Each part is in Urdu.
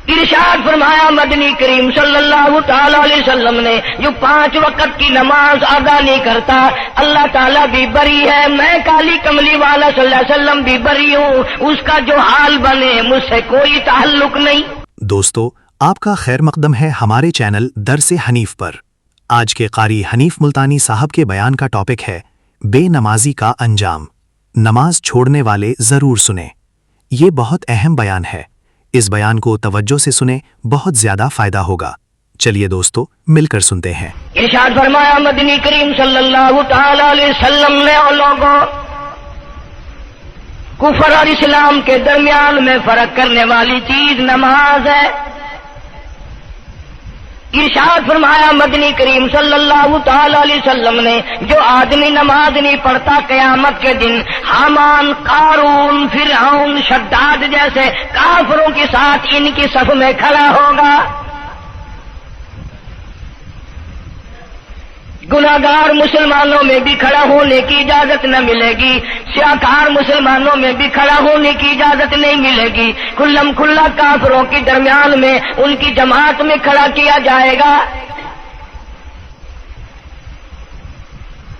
ارشاد فرمایا مدنی کریم صلی اللہ تعالی علیہ وسلم نے جو 5 وقت کی نماز ادا نہیں کرتا اللہ تعالیٰ بھی بری ہے، میں کالی کملی والا صلی اللہ علیہ وسلم بھی بری ہوں، اس کا جو حال بنے مجھ سے کوئی تعلق نہیں۔ دوستو، آپ کا خیر مقدم ہے ہمارے چینل درس حنیف پر۔ آج کے قاری حنیف ملتانی صاحب کے بیان کا ٹاپک ہے بے نمازی کا انجام۔ نماز چھوڑنے والے ضرور سنیں، یہ بہت اہم بیان ہے، اس بیان کو توجہ سے سنیں، بہت زیادہ فائدہ ہوگا۔ چلیے دوستو مل کر سنتے ہیں۔ ارشاد فرمایا مدنی کریم صلی اللہ تعالی علیہ وسلم نے اور لوگوں کفر اور اسلام کے درمیان میں فرق کرنے والی چیز نماز ہے۔ ارشاد فرمایا مدنی کریم صلی اللہ تعالی علیہ وسلم نے جو آدمی نماز نہیں پڑھتا قیامت کے دن حامان، قارون، فرعون، شداد جیسے کافروں کے ساتھ ان کی صف میں کھڑا ہوگا۔ گناہگار مسلمانوں میں بھی کھڑا ہونے کی اجازت نہ ملے گی، سیاکار مسلمانوں میں بھی کھڑا ہونے کی اجازت نہیں ملے گی، کھلم کھلا کافروں کے درمیان میں ان کی جماعت میں کھڑا کیا جائے گا۔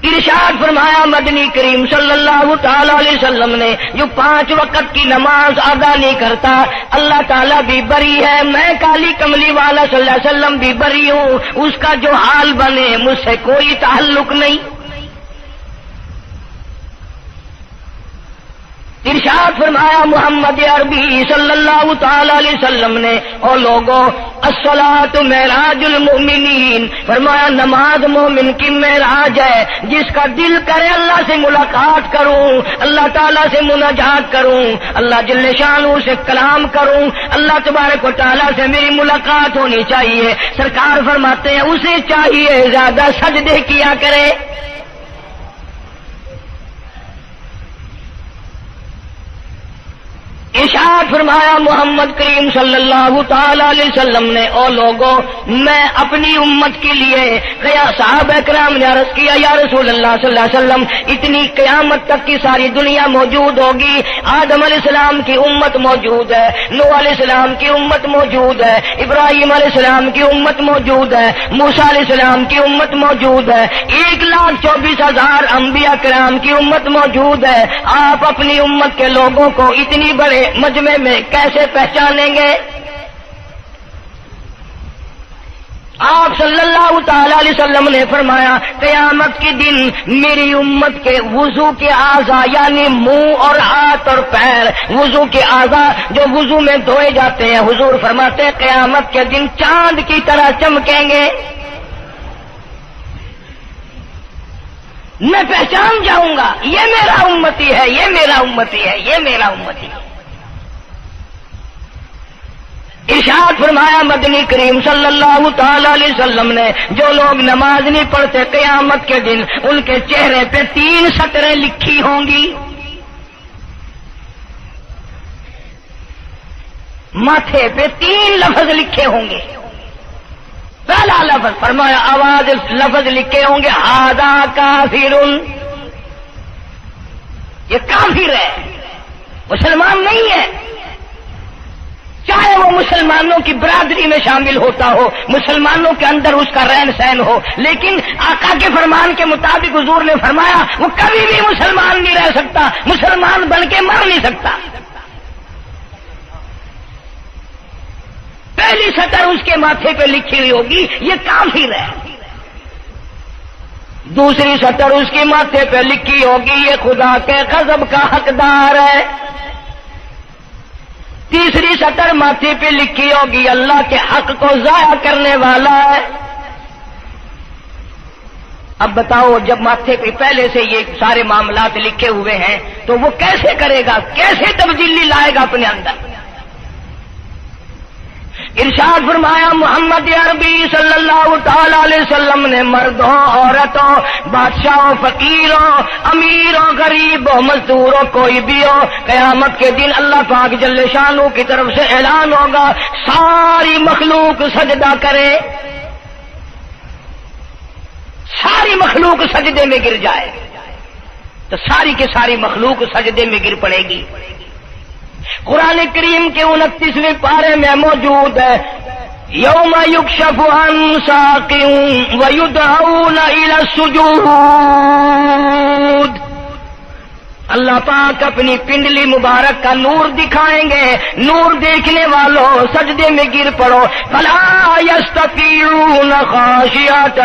ارشاد فرمایا مدنی کریم صلی اللہ تعالی علیہ وسلم نے جو 5 وقت کی نماز ادا نہیں کرتا اللہ تعالیٰ بھی بری ہے، میں کالی کملی والا صلی اللہ علیہ وسلم بھی بری ہوں، اس کا جو حال بنے مجھ سے کوئی تعلق نہیں۔ ارشاد فرمایا محمد عربی صلی اللہ تعالی علیہ وسلم نے اور لوگوں الصلاۃ معراج المؤمنین، فرمایا نماز مومن کی معراج ہے، جس کا دل کرے اللہ سے ملاقات کروں، اللہ تعالیٰ سے مناجات کروں، اللہ جل شانہ سے کلام کروں، اللہ تبارک و تعالیٰ سے میری ملاقات ہونی چاہیے۔ سرکار فرماتے ہیں اسے چاہیے زیادہ سجدے کیا کرے۔ ارشاد فرمایا محمد کریم صلی اللہ تعالی علیہ وسلم نے اور لوگوں میں اپنی امت کے لیے صحابہ کرام نے عرض کیا یا رسول اللہ صلی اللہ علیہ وسلم اتنی قیامت تک کی ساری دنیا موجود ہوگی، آدم علیہ السلام کی امت موجود ہے، نوح علیہ السلام کی امت موجود ہے، ابراہیم علیہ السلام کی امت موجود ہے، موسیٰ علیہ السلام کی امت موجود ہے، 1,24,000 انبیاء کرام کی امت موجود ہے، آپ اپنی امت کے لوگوں کو اتنی بڑے مجمع میں کیسے پہچانیں گے؟ آپ صلی اللہ تعالی علیہ وسلم نے فرمایا قیامت کے دن میری امت کے وضو کے اعضاء یعنی منہ اور ہاتھ اور پیر، وضو کے اعضاء جو وضو میں دھوئے جاتے ہیں، حضور فرماتے ہیں قیامت کے دن چاند کی طرح چمکیں گے، میں پہچان جاؤں گا یہ میرا امتی ہے، یہ میرا امتی ہے، یہ میرا امتی ہے۔ ارشاد فرمایا مدنی کریم صلی اللہ تعالی علیہ وسلم نے جو لوگ نماز نہیں پڑھتے قیامت کے دن ان کے چہرے پہ 3 سطریں لکھی ہوں گی، ماتھے پہ 3 لفظ لکھے ہوں گے۔ پہلا لفظ فرمایا آواز لفظ لکھے ہوں گے ھذا کافر، یہ کافر ہے، مسلمان نہیں ہے، چاہے وہ مسلمانوں کی برادری میں شامل ہوتا ہو، مسلمانوں کے اندر اس کا رہن سہن ہو، لیکن آقا کے فرمان کے مطابق حضور نے فرمایا وہ کبھی بھی مسلمان نہیں رہ سکتا، مسلمان بن کے مر نہیں سکتا۔ پہلی سطر اس کے ماتھے پہ لکھی ہوئی ہوگی یہ کافر ہے، دوسری سطر اس کے ماتھے پہ لکھی ہوگی یہ خدا کے غضب کا حقدار ہے، تیسری سطر ماتھے پہ لکھی ہوگی اللہ کے حق کو ضائع کرنے والا ہے۔ اب بتاؤ جب ماتھے پہ پہلے سے یہ سارے معاملات لکھے ہوئے ہیں تو وہ کیسے کرے گا، کیسے تبدیلی لائے گا اپنے اندر؟ ارشاد فرمایا محمد عربی صلی اللہ تعالی علیہ وسلم نے مردوں، عورتوں، بادشاہوں، فقیروں، امیروں، غریبوں، مزدوروں، کوئی بھی ہو، قیامت کے دن اللہ پاک جل شانہ کی طرف سے اعلان ہوگا ساری مخلوق سجدہ کرے، ساری مخلوق سجدے میں گر جائے، تو ساری کی ساری مخلوق سجدے میں گر پڑے گی۔ قرآن کریم کے 29ویں پارے میں موجود ہے، یوم یکشف عن ساق ویدعون الی السجود۔ اللہ پاک اپنی پنڈلی مبارک کا نور دکھائیں گے، نور دیکھنے والوں سجدے میں گر پڑو، فلا یستطیعون خاشعۃ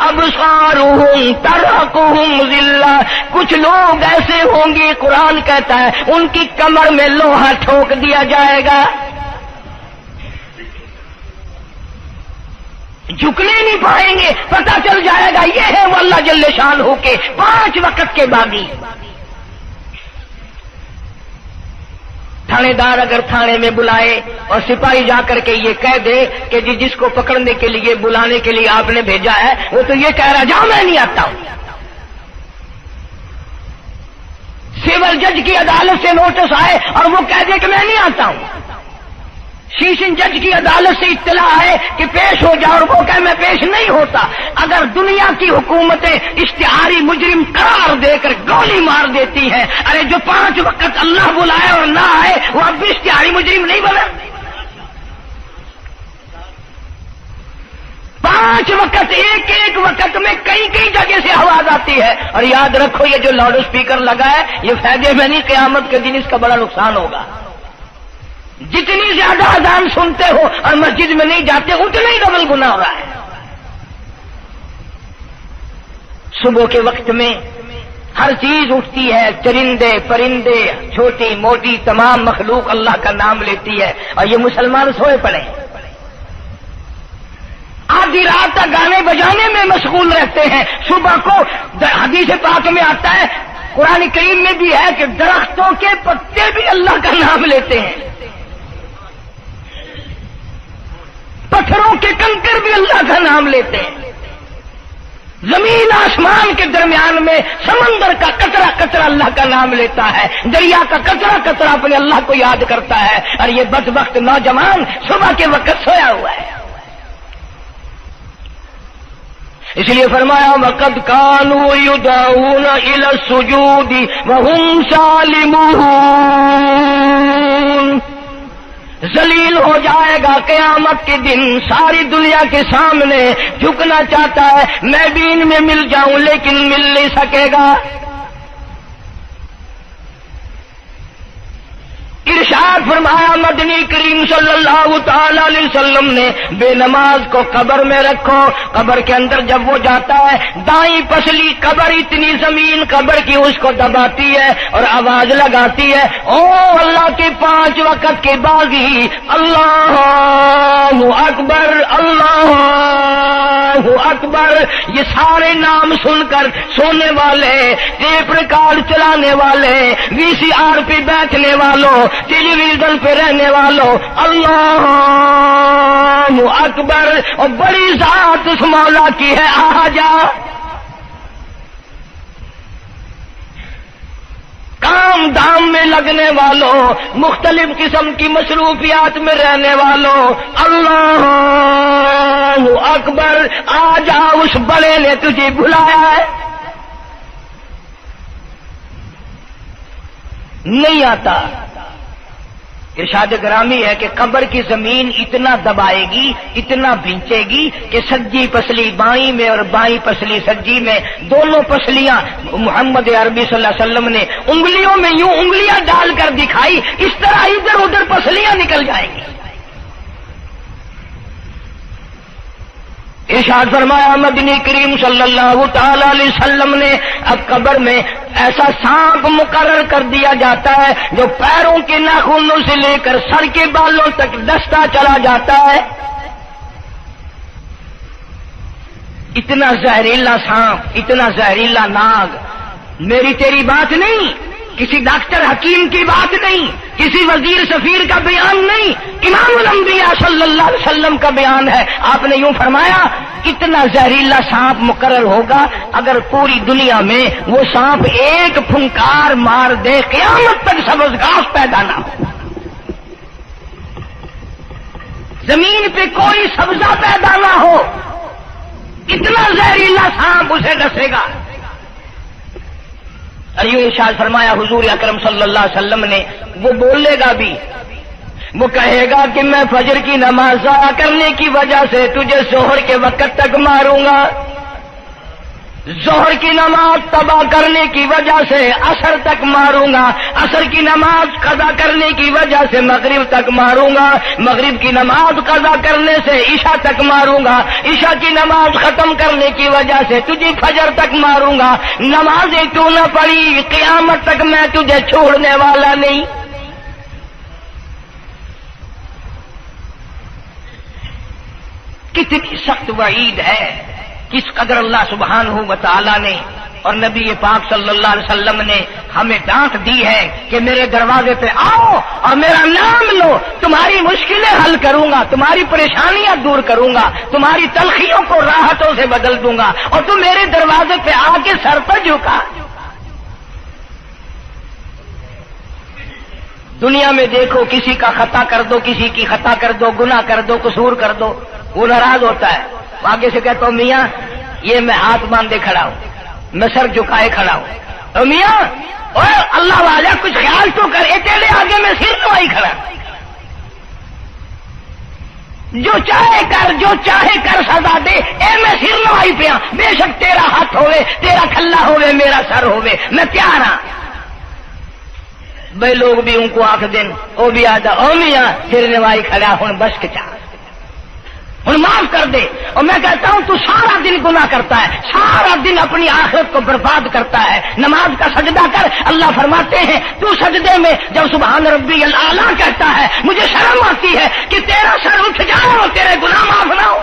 ابصارهم ترهقهم ذلہ، کچھ لوگ ایسے ہوں گے، قرآن کہتا ہے ان کی کمر میں لوہا ٹھوک دیا جائے گا، جھکنے نہیں پائیں گے، پتہ چل جائے گا یہ ہے وہ اللہ جل شانہ کے 5 وقت کے باغی۔ تھانے دار اگر تھانے میں بلائے اور سپاہی جا کر کے یہ کہہ دے کہ جس کو پکڑنے کے لیے بلانے کے لیے آپ نے بھیجا ہے وہ تو یہ کہہ رہا جاؤ میں نہیں آتا ہوں۔ سول جج کی عدالت سے نوٹس آئے اور وہ کہہ دے کہ میں نہیں آتا ہوں، سیشن جج کی عدالت سے اطلاع ہے کہ پیش ہو جاؤ اور وہ کہے میں پیش نہیں ہوتا، اگر دنیا کی حکومتیں اشتہاری مجرم قرار دے کر گولی مار دیتی ہیں، ارے جو 5 وقت اللہ بلائے اور نہ آئے وہ اب بھی اشتہاری مجرم نہیں بنا؟ 5 وقت ایک وقت میں کئی جگہ سے آواز آتی ہے، اور یاد رکھو یہ جو لاؤڈ اسپیکر لگا ہے یہ فائدے میں نہیں، قیامت کے دن اس کا بڑا نقصان ہوگا۔ جتنی زیادہ اذان سنتے ہو اور مسجد میں نہیں جاتے اتنا ہی ڈبل گناہ ہو رہا ہے۔ صبح کے وقت میں ہر چیز اٹھتی ہے، چرندے پرندے چھوٹی موٹی تمام مخلوق اللہ کا نام لیتی ہے، اور یہ مسلمان سوئے پڑے ہیں، آدھی رات تک گانے بجانے میں مشغول رہتے ہیں۔ صبح کو حدیث پاک میں آتا ہے، قرآن کریم میں بھی ہے کہ درختوں کے پتے بھی اللہ کا نام لیتے ہیں، پتھروں کے کنکر بھی اللہ کا نام لیتے ہیں، زمین آسمان کے درمیان میں سمندر کا قطرہ قطرہ اللہ کا نام لیتا ہے، دریا کا قطرہ قطرہ اپنے اللہ کو یاد کرتا ہے، اور یہ بدبخت نوجوان صبح کے وقت سویا ہوا ہے۔ اس لیے فرمایا وَقَدْ كَانُوا يُدْعَوْنَ إِلَى السُّجُودِ وَهُمْ سَالِمُونَ۔ ذلیل ہو جائے گا قیامت کے دن، ساری دنیا کے سامنے جھکنا چاہتا ہے، میں بھی ان میں مل جاؤں لیکن مل نہیں سکے گا۔ ارشاد فرمایا مدنی کریم صلی اللہ تعالی علیہ وسلم نے، بے نماز کو قبر میں رکھو، قبر کے اندر جب وہ جاتا ہے دائیں پسلی قبر اتنی زمین قبر کی اس کو دباتی ہے اور آواز لگاتی ہے، او اللہ کے 5 وقت کے باغی، اللہ اکبر اللہ اکبر، یہ سارے نام سن کر سونے والے، ٹیپ ریکارڈ چلانے والے، VCR پہ بیٹھنے والوں، ٹیلی ویژن پہ رہنے والوں، اللہ اکبر، اور بڑی ذات اس مولا کی ہے، آ جا۔ کام دھام میں لگنے والوں، مختلف قسم کی مصروفیات میں رہنے والوں، اللہ اکبر، آ جا، اس بڑے نے تجھے بلایا ہے، نہیں آتا۔ ارشاد گرامی ہے کہ قبر کی زمین اتنا دبائے گی، اتنا بھینچے گی کہ سجی پسلی بائیں میں اور بائیں پسلی سجی میں، دونوں پسلیاں محمد عربی صلی اللہ علیہ وسلم نے انگلیوں میں یوں انگلیاں ڈال کر دکھائی، اس طرح ادھر ادھر پسلیاں نکل جائیں گی۔ ارشاد فرمایا مدنی کریم صلی اللہ تعالی علیہ وسلم نے، اب قبر میں ایسا سانپ مقرر کر دیا جاتا ہے جو پیروں کے ناخنوں سے لے کر سر کے بالوں تک دستا چلا جاتا ہے، اتنا زہریلا سانپ، اتنا زہریلا ناگ، میری تیری بات نہیں، کسی ڈاکٹر حکیم کی بات نہیں، کسی وزیر سفیر کا بیان نہیں، امام الانبیاء صلی اللہ علیہ وسلم کا بیان ہے۔ آپ نے یوں فرمایا اتنا زہریلا سانپ مقرر ہوگا، اگر پوری دنیا میں وہ سانپ ایک پھنکار مار دے قیامت تک سبز گھاس پیدا نہ ہو، زمین پہ کوئی سبزہ پیدا نہ ہو، اتنا زہریلا سانپ اسے ڈسے گا۔ اور یوں ارشاد فرمایا حضور اکرم صلی اللہ علیہ وسلم نے وہ بولے گا بھی، وہ کہے گا کہ میں فجر کی نماز ضائع کرنے کی وجہ سے تجھے ظہر کے وقت تک ماروں گا، ظہر کی نماز تباہ کرنے کی وجہ سے عصر تک ماروں گا، عصر کی نماز قضا کرنے کی وجہ سے مغرب تک ماروں گا، مغرب کی نماز قضا کرنے سے عشاء تک ماروں گا، عشاء کی نماز ختم کرنے کی وجہ سے تجھے فجر تک ماروں گا، نمازیں کیوں نہ پڑھی قیامت تک میں تجھے چھوڑنے والا نہیں۔ کتنی سخت وعید ہے، کس قدر اللہ سبحانہ و تعالی نے اور نبی پاک صلی اللہ علیہ وسلم نے ہمیں ڈانٹ دی ہے کہ میرے دروازے پہ آؤ اور میرا نام لو، تمہاری مشکلیں حل کروں گا، تمہاری پریشانیاں دور کروں گا، تمہاری تلخیوں کو راحتوں سے بدل دوں گا، اور تم میرے دروازے پہ آ کے سر پر جھکا۔ دنیا میں دیکھو، کسی کا خطا کر دو، کسی کی خطا کر دو، گناہ کر دو، قصور کر دو، وہ ناراض ہوتا ہے، آگے سے کہتا ہوں میاں یہ میں ہاتھ باندھے کھڑا ہوں، میں سر جھکائے کھڑا ہوں، تو میاں اور اللہ والا کچھ خیال تو کر، تیرے آگے میں سر نوائی کھڑا، جو چاہے کر، جو چاہے کر سزا دے، اے میں سر نوائی پہ ہوں، بے شک تیرا ہاتھ ہوئے، تیرا کھلا ہوئے، میرا سر ہوئے، میں تیار ہاں۔ بھائی لوگ بھی ان کو آنکھ دین، وہ بھی آدھا او میاں سر نوائی کھڑا ہوں، بس کے چاہ ہوں معاف کر دے۔ اور میں کہتا ہوں تو سارا دن گناہ کرتا ہے، سارا دن اپنی آخرت کو برباد کرتا ہے، نماز کا سجدہ کر، اللہ فرماتے ہیں تو سجدے میں جب سبحان ربی الاعلیٰ کہتا ہے مجھے شرم آتی ہے کہ تیرا سر اٹھ جائے اور تیرے گناہ معاف نہ ہو۔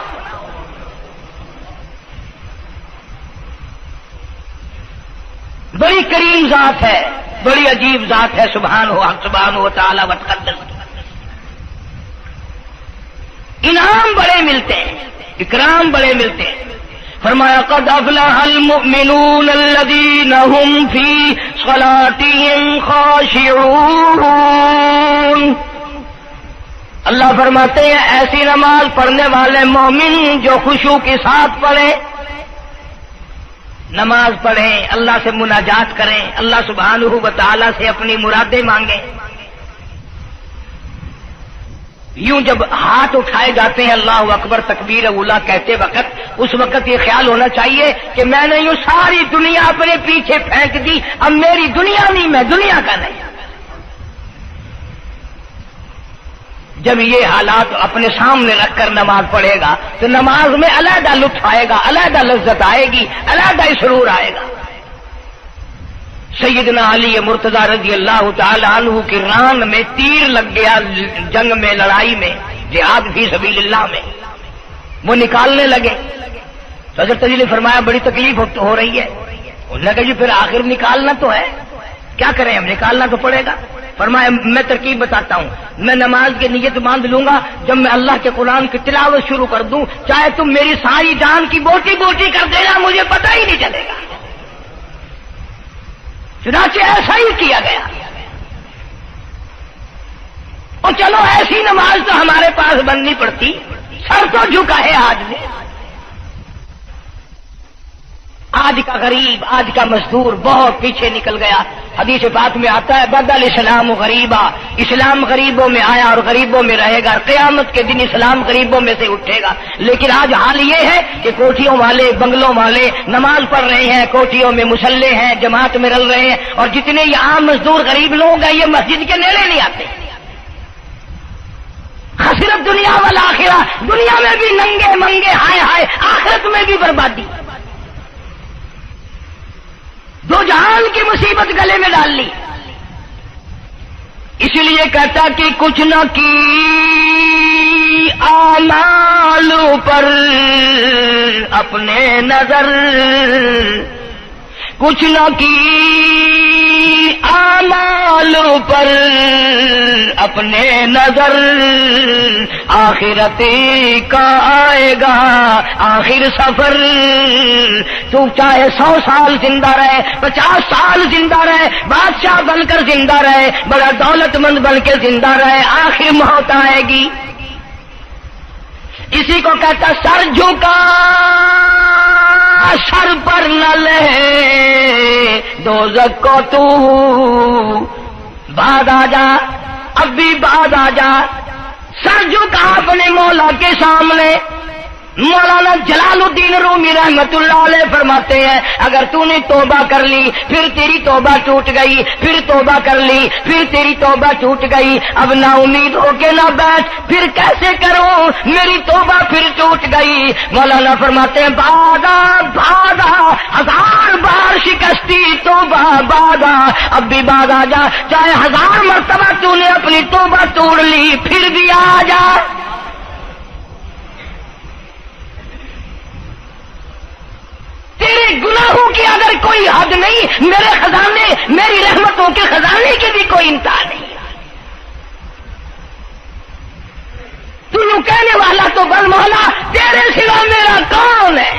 بڑی کریم ذات ہے، بڑی عجیب ذات ہے، سبحانہ و تعالی و تقدس۔ انعام بڑے ملتے ہیں، اکرام بڑے ملتے ہیں۔ فرمایا قد افلح المؤمنون الذین هم فی صلاتهم خاشعون۔ اللہ فرماتے ہیں ایسی نماز پڑھنے والے مومن جو خشوع کے ساتھ پڑھیں، نماز پڑھیں، اللہ سے مناجات کریں، اللہ سبحانہ و تعالی سے اپنی مرادیں مانگیں۔ یوں جب ہاتھ اٹھائے جاتے ہیں اللہ اکبر تکبیر اولا کہتے وقت، اس وقت یہ خیال ہونا چاہیے کہ میں نے یوں ساری دنیا اپنے پیچھے پھینک دی، اب میری دنیا نہیں، میں دنیا کا نہیں۔ جب یہ حالات اپنے سامنے رکھ کر نماز پڑھے گا تو نماز میں علیحدہ لطف آئے گا، علیحدہ لذت آئے گی، علیحدہ سرور آئے گا۔ سیدنا علی مرتضی رضی اللہ تعالی عنہ کی ران میں تیر لگ گیا، جنگ میں، لڑائی میں، جہاد فی سبیل اللہ میں، وہ نکالنے لگے تو حضرت علی نے فرمایا بڑی تکلیف ہو رہی ہے۔ انہوں نے کہا جی پھر آخر نکالنا تو ہے، کیا کریں ہم، نکالنا تو پڑے گا۔ فرمایا میں ترکیب بتاتا ہوں، میں نماز کی نیت باندھ لوں گا، جب میں اللہ کے قرآن کی تلاوت شروع کر دوں چاہے تم میری ساری جان کی بوٹی بوٹی کر دینا، مجھے پتہ ہی نہیں چلے گا۔ چنانچہ ایسا ہی کیا گیا، اور چلو ایسی نماز تو ہمارے پاس بننی پڑتی، سر تو جھکا ہے آج نے۔ آج کا غریب، آج کا مزدور بہت پیچھے نکل گیا۔ حدیث پاک میں آتا ہے بدل اسلام غریبا، اسلام غریبوں میں آیا اور غریبوں میں رہے گا، قیامت کے دن اسلام غریبوں میں سے اٹھے گا۔ لیکن آج حال یہ ہے کہ کوٹھیوں والے، بنگلوں والے نماز پڑھ رہے ہیں، کوٹھیوں میں مصلے ہیں، جماعت میں رل رہے ہیں، اور جتنے یہ عام مزدور غریب لوگ ہیں یہ مسجد کے نیڑے نہیں آتے۔ خسرت دنیا والآخرہ، دنیا میں بھی ننگے منگے، ہائے ہائے، آخرت میں بھی بربادی، دو جہان کی مصیبت گلے میں ڈال لی۔ اس لیے کہتا کہ کچھ نہ کی اعمال پر اپنے نظر، کچھ نہ کی اعمال پر اپنے نظر، آخرت کا آئے گا آخر سفر۔ تو چاہے 100 سال زندہ رہے، 50 سال زندہ رہے، بادشاہ بن کر زندہ رہے، بڑا دولت مند بن کے زندہ رہے، آخر موت آئے گی۔ اسی کو کہتا سر جھکا سر پر نہ لے دوزخ کو تو بعد آ جا، اب بھی بعد آ جا، سر جھکا اپنے مولا کے سامنے۔ مولانا جلال الدین رومی رحمت اللہ علیہ فرماتے ہیں اگر تو نے توبہ کر لی پھر تیری توبہ ٹوٹ گئی، پھر توبہ کر لی پھر تیری توبہ ٹوٹ گئی، اب نا امید ہو کے نہ بیٹھ، پھر کیسے کروں میری توبہ پھر ٹوٹ گئی۔ مولانا فرماتے ہیں بادا بادا، 1000 بار شکستی توبہ بادا، اب بھی بعد آ جا، چاہے 1000 مرتبہ تو نے اپنی توبہ توڑ لی پھر بھی آ جا۔ تیرے گناہوں کی اگر کوئی حد نہیں، میرے خزانے، میری رحمتوں کے خزانے کی بھی کوئی انتہا نہیں۔ تو یوں کہنے والا تو بل مولا تیرے سوا میرا کون ہے،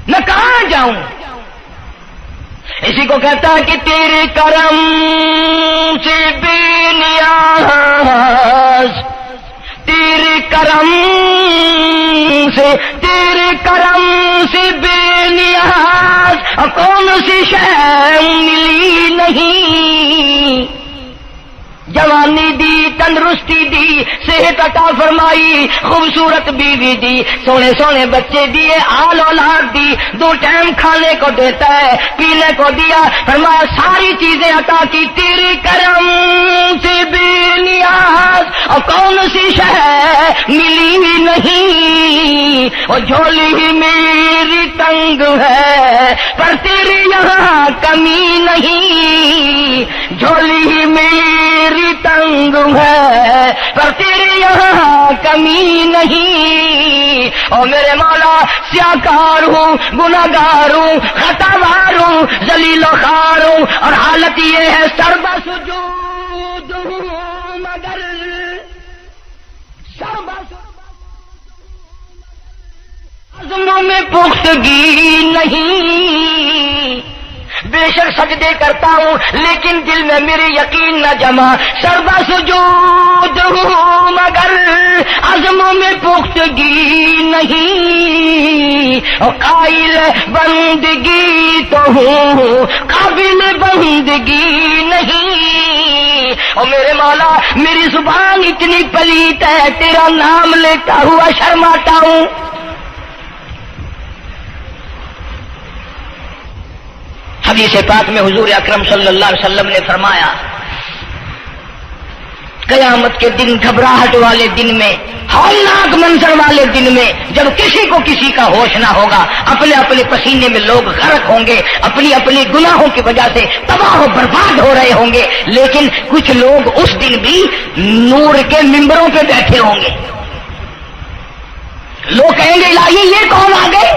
میں کہاں جاؤں؟ اسی کو کہتا ہے کہ تیرے کرم سے بے نیاز، تیرے کرم سے، تیرے کرم سے بے نیاز، اور کون سی شے ملی نہیں۔ جوانی دی، تندرستی دی، صحت عطا فرمائی، خوبصورت بیوی دی، سونے سونے بچے دیے، آل اولاد دی، 2 ٹائم کھانے کو دیتا ہے، پینے کو دیا، فرمایا ساری چیزیں عطا کی، تیرے کرم سے بے نیاز، اور کون سی شے ملی ہی نہیں۔ اور جھولی ہی میری تنگ ہے پر تیرے یہاں کمی نہیں، جھولی ہی میری تنگ ہے پر تیرے یہاں کمی نہیں۔ اور میرے مولا سیاکار ہوں، گناہگار ہوں، خطاوار ہوں، ذلیل و خوار ہوں، اور حالت یہ ہے سربا سجود ہوں مگر سربا عزموں میں پختگی نہیں۔ بے شک سجدے کرتا ہوں لیکن دل میں میرے یقین نہ جمع، سربا سجود ہوں مگر عزموں میں پختگی نہیں۔ اور قائل بندگی تو ہوں قابل بندگی نہیں۔ اور میرے مولا میری زبان اتنی پلیت ہے تیرا نام لیتا ہوا شرماتا ہوں۔ حدیث پاک میں حضور اکرم صلی اللہ علیہ وسلم نے فرمایا قیامت کے دن، گھبراہٹ والے دن میں، ہولناک منظر والے دن میں، جب کسی کو کسی کا ہوش نہ ہوگا، اپنے اپنے پسینے میں لوگ غرق ہوں گے، اپنی اپنی گناہوں کی وجہ سے تباہ و برباد ہو رہے ہوں گے، لیکن کچھ لوگ اس دن بھی نور کے ممبروں پہ بیٹھے ہوں گے۔ لوگ کہیں گے الہی یہ کون آ گئے؟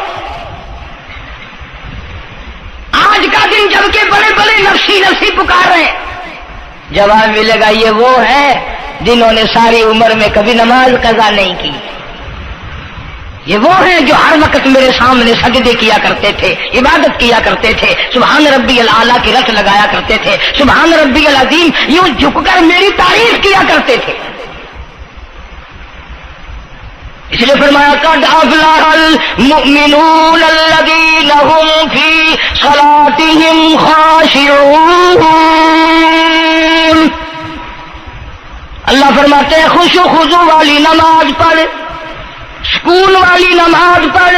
آج کا دن جب کہ بڑے بڑے نفسی نفسی پکار رہے ہیں، جواب ملے گا یہ وہ ہے جنہوں نے ساری عمر میں کبھی نماز قضا نہیں کی، یہ وہ ہیں جو ہر وقت میرے سامنے سجدے کیا کرتے تھے، عبادت کیا کرتے تھے، سبحان ربی الاعلیٰ کی رٹ لگایا کرتے تھے، سبحان ربی العظیم یوں جھک کر میری تعریف کیا کرتے تھے۔ اس لیے فرمایا قد افلح المؤمنون الذین هم فی صلاتهم خاشعون۔ اللہ فرماتے ہیں خوش و خضوع والی نماز پڑھ، سکون والی نماز پڑھ،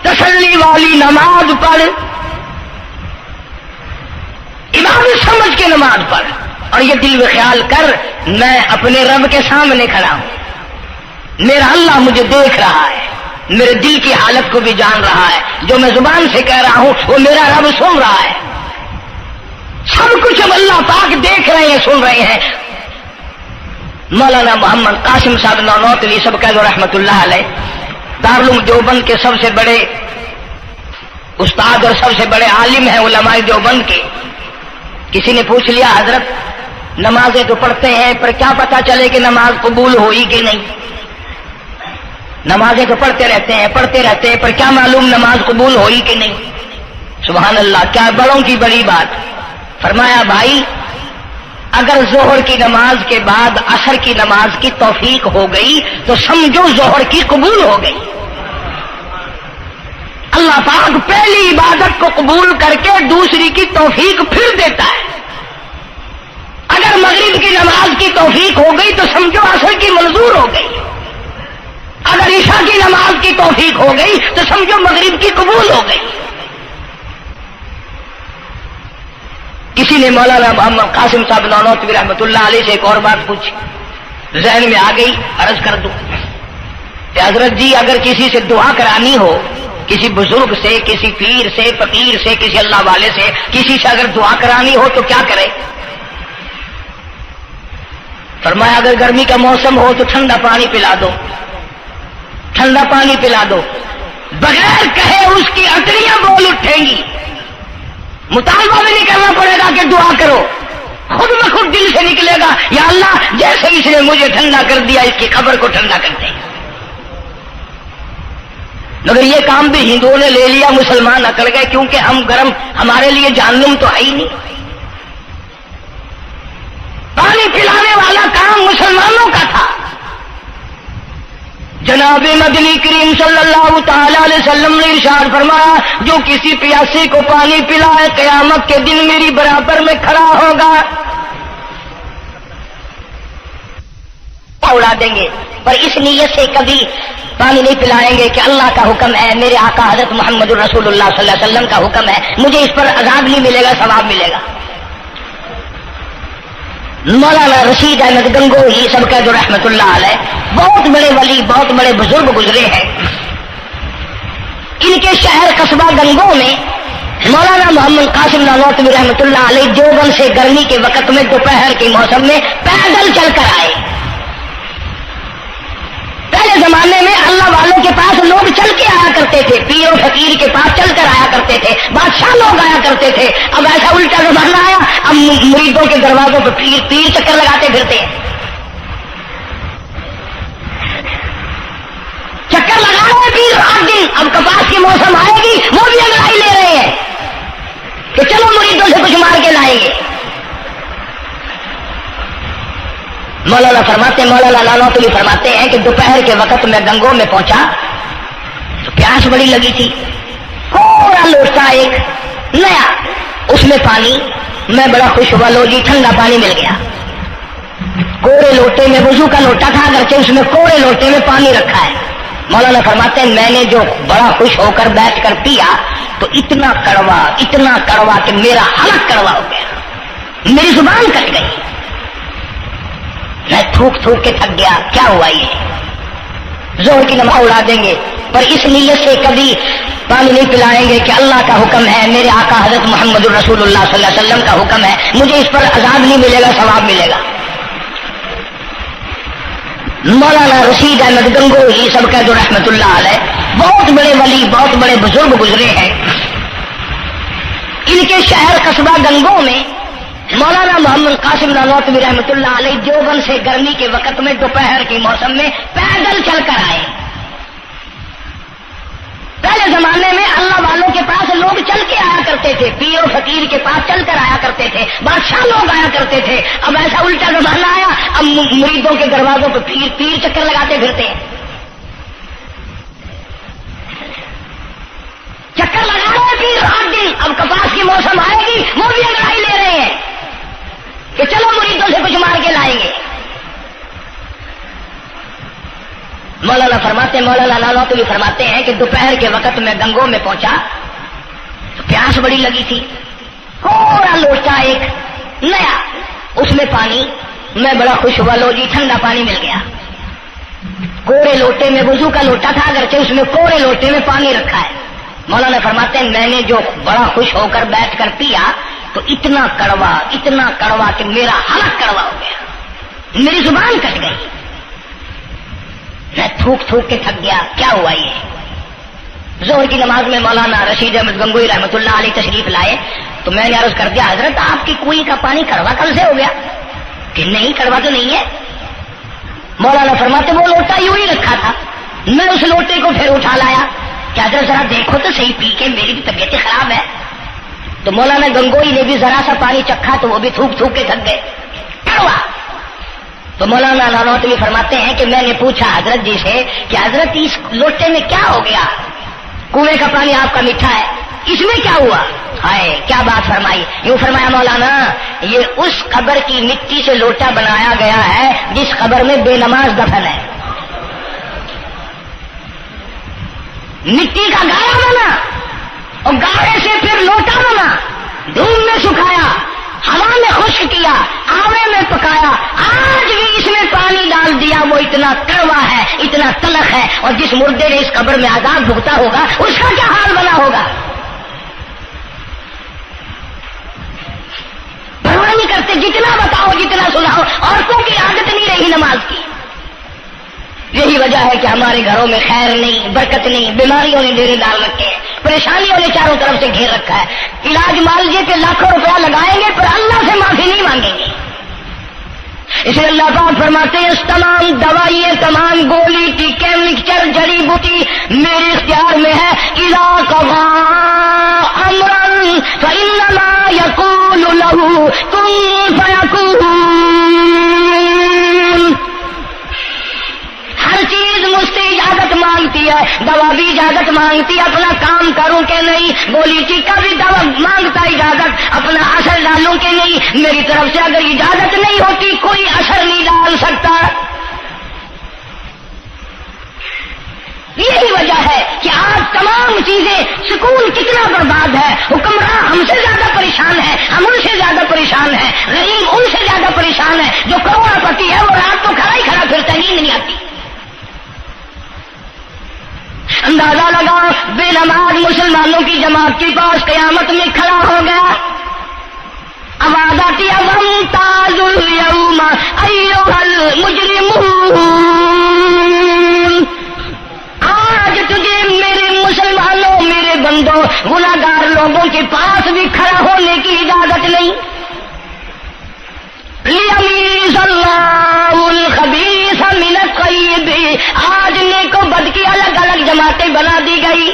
تسلی والی نماز پڑھ، عبادت سمجھ کے نماز پڑھ، اور یہ دل میں خیال کر میں اپنے رب کے سامنے کھڑا ہوں، میرا اللہ مجھے دیکھ رہا ہے، میرے دل کی حالت کو بھی جان رہا ہے، جو میں زبان سے کہہ رہا ہوں وہ میرا رب سن رہا ہے، سب کچھ اب اللہ پاک دیکھ رہے ہیں، سن رہے ہیں۔ مولانا محمد قاسم صاحب نانوتوی سب کہہ دو رحمت اللہ علیہ، دارالعلوم دیوبند کے سب سے بڑے استاد اور سب سے بڑے عالم ہیں علماء دیوبند کے۔ کسی نے پوچھ لیا حضرت نمازیں تو پڑھتے ہیں پر کیا پتہ چلے کہ نماز قبول ہوئی کہ نہیں؟ نمازیں تو پڑھتے رہتے ہیں پر کیا معلوم نماز قبول ہوئی کہ نہیں؟ سبحان اللہ، کیا بڑوں کی بڑی بات۔ فرمایا بھائی اگر ظہر کی نماز کے بعد عصر کی نماز کی توفیق ہو گئی تو سمجھو ظہر کی قبول ہو گئی۔ اللہ پاک پہلی عبادت کو قبول کر کے دوسری کی توفیق پھر دیتا ہے۔ اگر مغرب کی نماز کی توفیق ہو گئی تو سمجھو عصر کی منظور ہو گئی، اگر عشاء کی نماز کی توفیق ہو گئی تو سمجھو مغرب کی قبول ہو گئی۔ کسی نے مولانا محمد قاسم صاحب نانوتوی رحمۃ اللہ علیہ سے ایک اور بات پوچھی، ذہن میں آ گئی، عرض کر دوں کہ حضرت جی اگر کسی سے دعا کرانی ہو، کسی بزرگ سے، کسی پیر سے، فقیر سے، کسی اللہ والے سے، کسی سے اگر دعا کرانی ہو تو کیا کرے؟ فرمایا اگر گرمی کا موسم ہو تو ٹھنڈا پانی پلا دو، ٹھنڈا پانی پلا دو، بغیر کہے اس کی اٹریاں بول اٹھیں گی، مطالبہ بھی نہیں کرنا پڑے گا کہ دعا کرو، خود بخود دل سے نکلے گا یا اللہ جیسے اس نے مجھے ٹھنڈا کر دیا اس کی قبر کو ٹھنڈا کر دے۔ مگر یہ کام بھی ہندوؤں نے لے لیا، مسلمان اکڑ گئے، کیونکہ ہم گرم، ہمارے لیے جہنم تو ہے ہی نہیں۔ پانی پلانے والا کام مسلمانوں کا تھا۔ جناب مدنی کریم صلی اللہ تعالی علیہ وسلم نے ارشاد فرمایا جو کسی پیاسے کو پانی پلائے قیامت کے دن میری برابر میں کھڑا ہوگا، اڑا دیں گے، پر اس نیت سے کبھی پانی نہیں پلائیں گے کہ اللہ کا حکم ہے، میرے آقا حضرت محمد الرسول اللہ صلی اللہ علیہ وسلم کا حکم ہے، مجھے اس پر عذاب نہیں ملے گا، ثواب ملے گا۔ مولانا رشید احمد گنگوہی سب کا جو رحمت اللہ علیہ، بہت بڑے ولی، بہت بڑے بزرگ گزرے ہیں۔ ان کے شہر قصبہ گنگو میں مولانا محمد قاسم نانوتوی رحمت اللہ علیہ دیوبند سے گرمی کے وقت میں دوپہر کے موسم میں پیدل چل کر آئے۔ پہلے زمانے میں اللہ والوں کے پاس لوگ چل کے آیا کرتے تھے، پیر و فقیر کے پاس چل کر آیا کرتے تھے، بادشاہ لوگ آیا کرتے تھے۔ اب ایسا الٹا زمانہ آیا، اب مریدوں کے دروازوں پہ پیر چکر لگاتے پھرتے ہیں، چکر لگا رہے پیر رات دن۔ اب کپاس کی موسم آئے گی وہ بھی انگڑائی لے رہے ہیں کہ چلو مریدوں سے کچھ مار کے لائیں گے۔ مولانا نانوتوی فرماتے ہیں کہ دوپہر کے وقت میں گنگو میں پہنچا تو پیاس بڑی لگی تھی، تھوڑا لوٹا ایک نیا، اس میں پانی، میں بڑا خوش ہوا، لو جی ٹھنڈا پانی مل گیا۔ کوڑے لوٹے میں، وضو کا لوٹا تھا اگرچہ اس میں کوڑے لوٹے میں پانی رکھا ہے۔ مولانا فرماتے ہیں میں نے جو بڑا خوش ہو کر بیٹھ کر پیا تو اتنا کڑوا کہ میرا حلق کڑوا ہو گیا، میری زبان کٹ گئی، میں تھوک کے تھک گیا۔ کیا ہوا؟ یہ زہر کی نماز اڑا دیں گے، پر اس نیت سے کبھی پانی نہیں پلائیں گے کہ اللہ کا حکم ہے، میرے آقا حضرت محمد الرسول اللہ صلی اللہ علیہ وسلم کا حکم ہے، مجھے اس پر عذاب نہیں ملے گا، ثواب ملے گا۔ مولانا رشید احمد گنگوہی سب کا جو رحمت اللہ علیہ، بہت بڑے ولی، بہت بڑے بزرگ گزرے ہیں۔ ان کے شہر قصبہ گنگو میں مولانا محمد قاسم نانوتوی رحمت اللہ علیہ دیوبند سے گرمی کے وقت میں دوپہر کے موسم میں پیدل چل کر آئے۔ پہلے زمانے میں اللہ والوں کے پاس لوگ چل کے آیا کرتے تھے، پیر و فقیر کے پاس چل کر آیا کرتے تھے، بادشاہ لوگ آیا کرتے تھے۔ اب ایسا الٹا زمانہ آیا، اب مریدوں کے دروازوں پہ پیر چکر لگاتے پھرتے ہیں، چکر لگا رہے پیر رات دن۔ اب کپاس کی موسم آئے گی وہ بھی انگڑائی لے رہے ہیں کہ چلو مریدوں سے کچھ مار کے لائیں گے۔ مولانا نانوتوی فرماتے ہیں کہ دوپہر کے وقت میں گنگو میں پہنچا تو پیاس بڑی لگی تھی، تھوڑا لوٹا ایک نیا، اس میں پانی، میں بڑا خوش ہوا، لو جی ٹھنڈا پانی مل گیا۔ کوڑے لوٹے میں، وضو کا لوٹا تھا اگرچہ اس میں کوڑے لوٹے میں پانی رکھا ہے۔ مولانا فرماتے ہیں میں نے جو بڑا خوش ہو کر بیٹھ کر پیا تو اتنا کڑوا کہ میرا حلق کڑوا ہو گیا، میری زبان کٹ گئی، میں تھوک کے تھک گیا۔ کیا ہوا؟ یہ ظہر کی نماز میں مولانا رشید احمد گنگوہی رحمت اللہ علیہ تشریف لائے تو میں نے عرض کر دیا حضرت آپ کی کنویں کا پانی کڑوا کل سے ہو گیا؟ کہ نہیں کڑوا تو نہیں ہے۔ مولانا فرماتے وہ لوٹا یوں ہی رکھا تھا، میں اس لوٹے کو پھر اٹھا لایا کہ حضرت ذرا دیکھو تو صحیح پی کے، میری بھی طبیعت خراب ہے۔ تو مولانا گنگوہی نے بھی ذرا سا پانی چکھا تو وہ بھی تھوک کے تھک گئے، کڑوا۔ تو مولانا نانوتوی فرماتے ہیں کہ میں نے پوچھا حضرت جی سے کہ حضرت اس لوٹے میں کیا ہو گیا؟ کنویں کا پانی آپ کا میٹھا ہے، اس میں کیا ہوا؟ ہائے کیا بات فرمائی! یوں فرمایا مولانا یہ اس قبر کی مٹی سے لوٹا بنایا گیا ہے جس قبر میں بے نماز دفن ہے. مٹی کا گاڑا بنا اور گاڑے سے پھر لوٹا بنا، دھوپ میں سکھایا، ہوا میں خشک کیا، آوے میں پکایا، آج بھی اس میں پانی ڈال دیا، وہ اتنا کڑوا ہے، اتنا تلخ ہے، اور جس مردے نے اس قبر میں عذاب بھگتا ہوگا اس کا کیا حال بنا ہوگا؟ پرواہ نہیں کرتے، جتنا بتاؤ جتنا سناؤ، عورتوں کی عادت نہیں رہی نماز کی. یہی وجہ ہے کہ ہمارے گھروں میں خیر نہیں، برکت نہیں، بیماریوں نے ڈیرے ڈال رکھے ہیں، پریشانیوں نے چاروں طرف سے گھیر رکھا ہے. علاج معالجے کے لاکھوں روپیہ لگائیں گے پر اللہ سے معافی نہیں مانگیں گے. اس لیے اللہ پاک فرماتے ہیں اس تمام دوائیں، تمام گولی ٹیکے مکسچر جڑی بوٹی میرے اختیار میں ہے. اذا قضى امرا فانما يقول له كن فيكون. ہر چیز مجھ سے اجازت مانگتی ہے، دوا بھی اجازت مانگتی ہے اپنا کام کروں کہ نہیں، گولی ٹیکا بھی دوا مانگتا اجازت اپنا اثر ڈالوں کہ نہیں. میری طرف سے اگر اجازت نہیں ہوتی کوئی اثر نہیں ڈال سکتا. یہی وجہ ہے کہ آج تمام چیزیں، سکون کتنا برباد ہے، حکمراں ہم سے زیادہ پریشان ہے، ہم ان سے زیادہ پریشان ہے، غریب ان سے زیادہ پریشان ہے. جو کروڑ پتی ہے وہ رات کو کھڑا ہی کھڑا پھرتا، نیند نہیں آتی. اندازہ لگا بے نماز مسلمانوں کی جماعت کے پاس قیامت میں کھڑا ہو گیا. آواز آتی ہے وامتازوا اليوم ایھا المجرمون. آج تجھے میرے مسلمانوں، میرے بندوں، گناہگار لوگوں کے پاس بھی کھڑا ہونے کی اجازت نہیں. لیمیز اللہ الخبیث من الطیب. آج نیک و بد کی الگ الگ جماعتیں بنا دی گئی.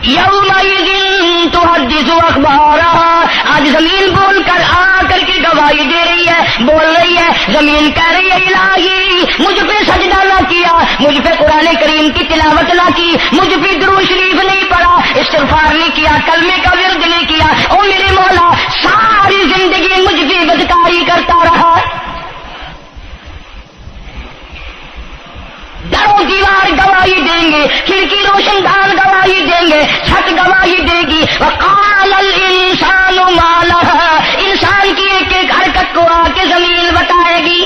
یومئذ تحدث اخبارها. آج زمین بول کر آ کر کے گواہی دے رہی ہے، بول رہی ہے. زمین کہہ رہی ہے الہی مجھ پہ سجدہ نہ کیا، مجھ پہ قرآن کریم کی تلاوت نہ کی، مجھ پہ درود شریف نہیں پڑھا، استغفار نہیں کیا، کلمے کا ورد نہیں کیا. او میرے مولا ساری زندگی مجھ پہ بدکاری کرتا رہا. درو دیوار گواہی دیں گے، کھڑکی روشن دان گواہی دیں گے، چھت گواہی دے گی. وقال الانسان ما لها. انسان کی ایک ایک حرکت کو آ کے زمین بتائے گی.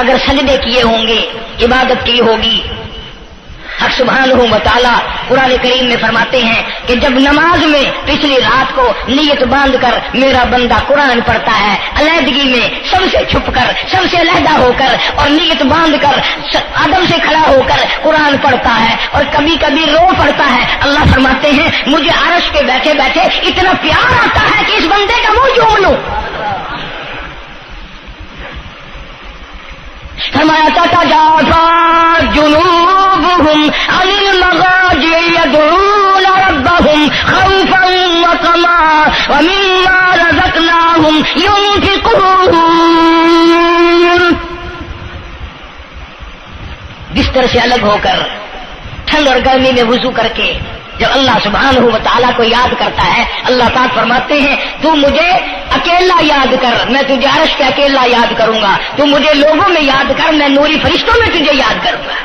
اگر سجدے کیے ہوں گے، عبادت کی ہوگی. حق سبحانہ و تعالی قرآن کریم میں فرماتے ہیں کہ جب نماز میں پچھلی رات کو نیت باندھ کر میرا بندہ قرآن پڑھتا ہے، علیحدگی میں سب سے چھپ کر، سب سے علیحدہ ہو کر اور نیت باندھ کر ادب سے کھڑا ہو کر قرآن پڑھتا ہے اور کبھی کبھی رو پڑھتا ہے، اللہ فرماتے ہیں مجھے عرش پہ بیٹھے بیٹھے اتنا پیار آتا ہے کہ اس بندے کا منہ چوم لوں. فرمایا تتجافى جنوبهم عن المضاجع يدعون ربهم خوفا وطمعا ومما رزقناهم ينفقون. بستر سے الگ ہو کر ٹھنڈ اور گرمی میں وضو کر کے جب اللہ سبحانہ و تعالیٰ کو یاد کرتا ہے، اللہ پاک فرماتے ہیں تو مجھے اکیلا یاد کر، میں تجھے عرش پہ اکیلا یاد کروں گا. تو مجھے لوگوں میں یاد کر، میں نوری فرشتوں میں تجھے یاد کروں گا.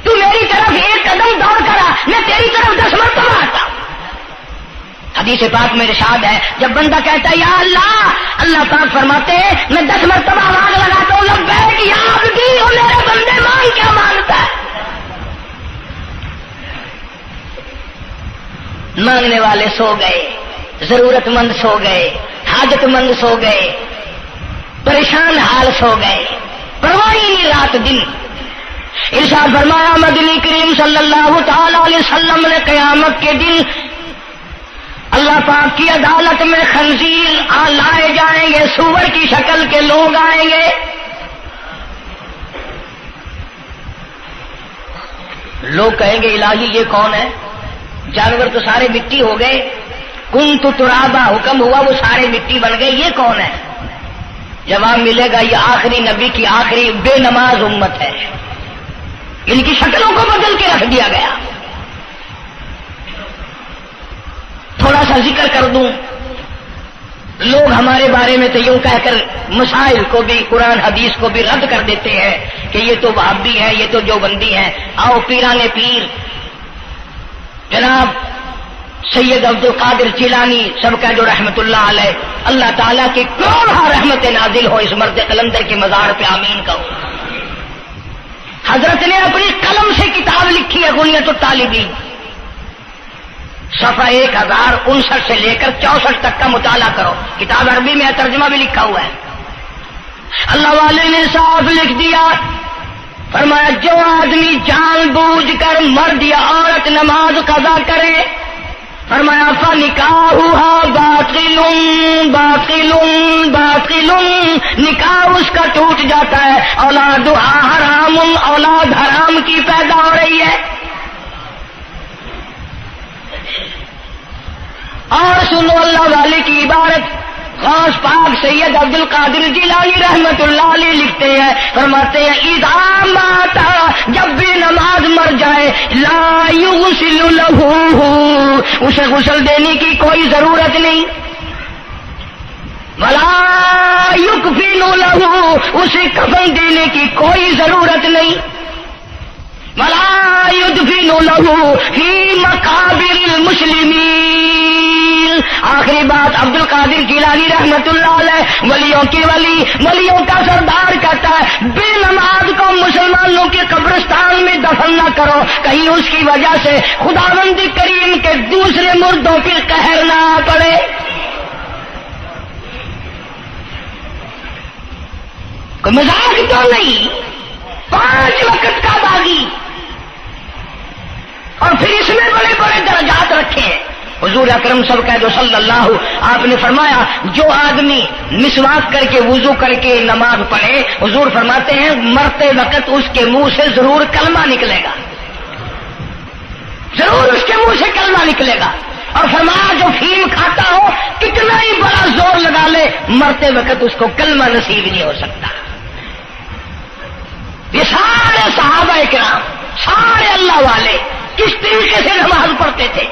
تو میری طرف ایک قدم دوڑ کرا، میں تیری طرف 10 مرتبہ آتا. حدیث پاک میں ارشاد ہے جب بندہ کہتا ہے یا اللہ، اللہ پاک فرماتے ہیں میں 10 مرتبہ آواز لگاتا ہوں لبیک یا عبدی، اور میرے بندے مانگ کیا مانگتا ہے. مانگنے والے سو گئے، ضرورت مند سو گئے، حاجت مند سو گئے، پریشان حال سو گئے، پرواہ نہیں رات دن. ارشاد فرمایا مدنی کریم صلی اللہ تعالی علیہ وسلم نے قیامت کے دن اللہ پاک کی عدالت میں خنزیر لائے جائیں گے، سور کی شکل کے لوگ آئیں گے. لوگ کہیں گے الہی یہ کون ہے؟ جانور تو سارے مٹی ہو گئے، کنت ترابا حکم ہوا وہ سارے مٹی بن گئے، یہ کون ہے؟ جواب ملے گا یہ آخری نبی کی آخری بے نماز امت ہے. ان کی شکلوں کو بدل کے رکھ دیا گیا. تھوڑا سا ذکر کر دوں، لوگ ہمارے بارے میں تو یوں کہہ کر مسائل کو بھی قرآن حدیث کو بھی رد کر دیتے ہیں کہ یہ تو وہابی ہے، یہ تو دیوبندی ہے. آؤ پیران پیر جناب سید عبد القادر جیلانی سب کا جو رحمت اللہ علیہ، اللہ تعالیٰ کی کروڑہ رحمت نازل ہو اس مرد قلندر کے مزار پہ، آمین کہو. حضرت نے اپنی قلم سے کتاب لکھی ہے غنیۃ الطالبین، صفحہ 1059 سے لے کر 64 تک کا مطالعہ کرو. کتاب عربی میں ہے، ترجمہ بھی لکھا ہوا ہے. اللہ والے نے صاف لکھ دیا، فرمایا جو آدمی جان بوجھ کر مرد یا عورت نماز قضا کرے، فرمایا فنکاحها باطل باطل باطل، نکاح اس کا ٹوٹ جاتا ہے. اولادها حرام، اولاد حرام کی پیدا ہو رہی ہے. اور سنو اللہ والے کی عبارت، غوث پاک سید عبد القادر جیلانی رحمت اللہ علیہ لکھتے ہیں، فرماتے ہیں اذا مات، جب بھی نماز مر جائے، لا یغسل لہ، اسے غسل دینے کی کوئی ضرورت نہیں. ولا یکفن لہ، اسے کفن دینے کی کوئی ضرورت نہیں. ولا یدفن لہ فی مقابر المسلمین. آخری بات عبد القادر جیلانی رحمت اللہ علیہ، ولیوں کی ولی، ولیوں کا سردار کہتا ہے بے نماز کو مسلمانوں کے قبرستان میں دفن نہ کرو، کہیں اس کی وجہ سے خداوند کریم کے دوسرے مردوں پہ قہر نہ پڑے. کوئی مذاق تو نہیں، 5 وقت کا باغی، اور پھر اس میں بڑے بڑے درجات رکھے ہیں. حضور اکرم صلی اللہ آپ نے فرمایا جو آدمی مسواک کر کے وضو کر کے نماز پڑھے، حضور فرماتے ہیں مرتے وقت اس کے منہ سے ضرور کلمہ نکلے گا، ضرور اس کے منہ سے کلمہ نکلے گا. اور فرمایا جو فیم کھاتا ہو کتنا ہی بڑا زور لگا لے، مرتے وقت اس کو کلمہ نصیب نہیں ہو سکتا. یہ سارے صحابہ کرام، سارے اللہ والے کس طریقے سے نماز پڑھتے تھے.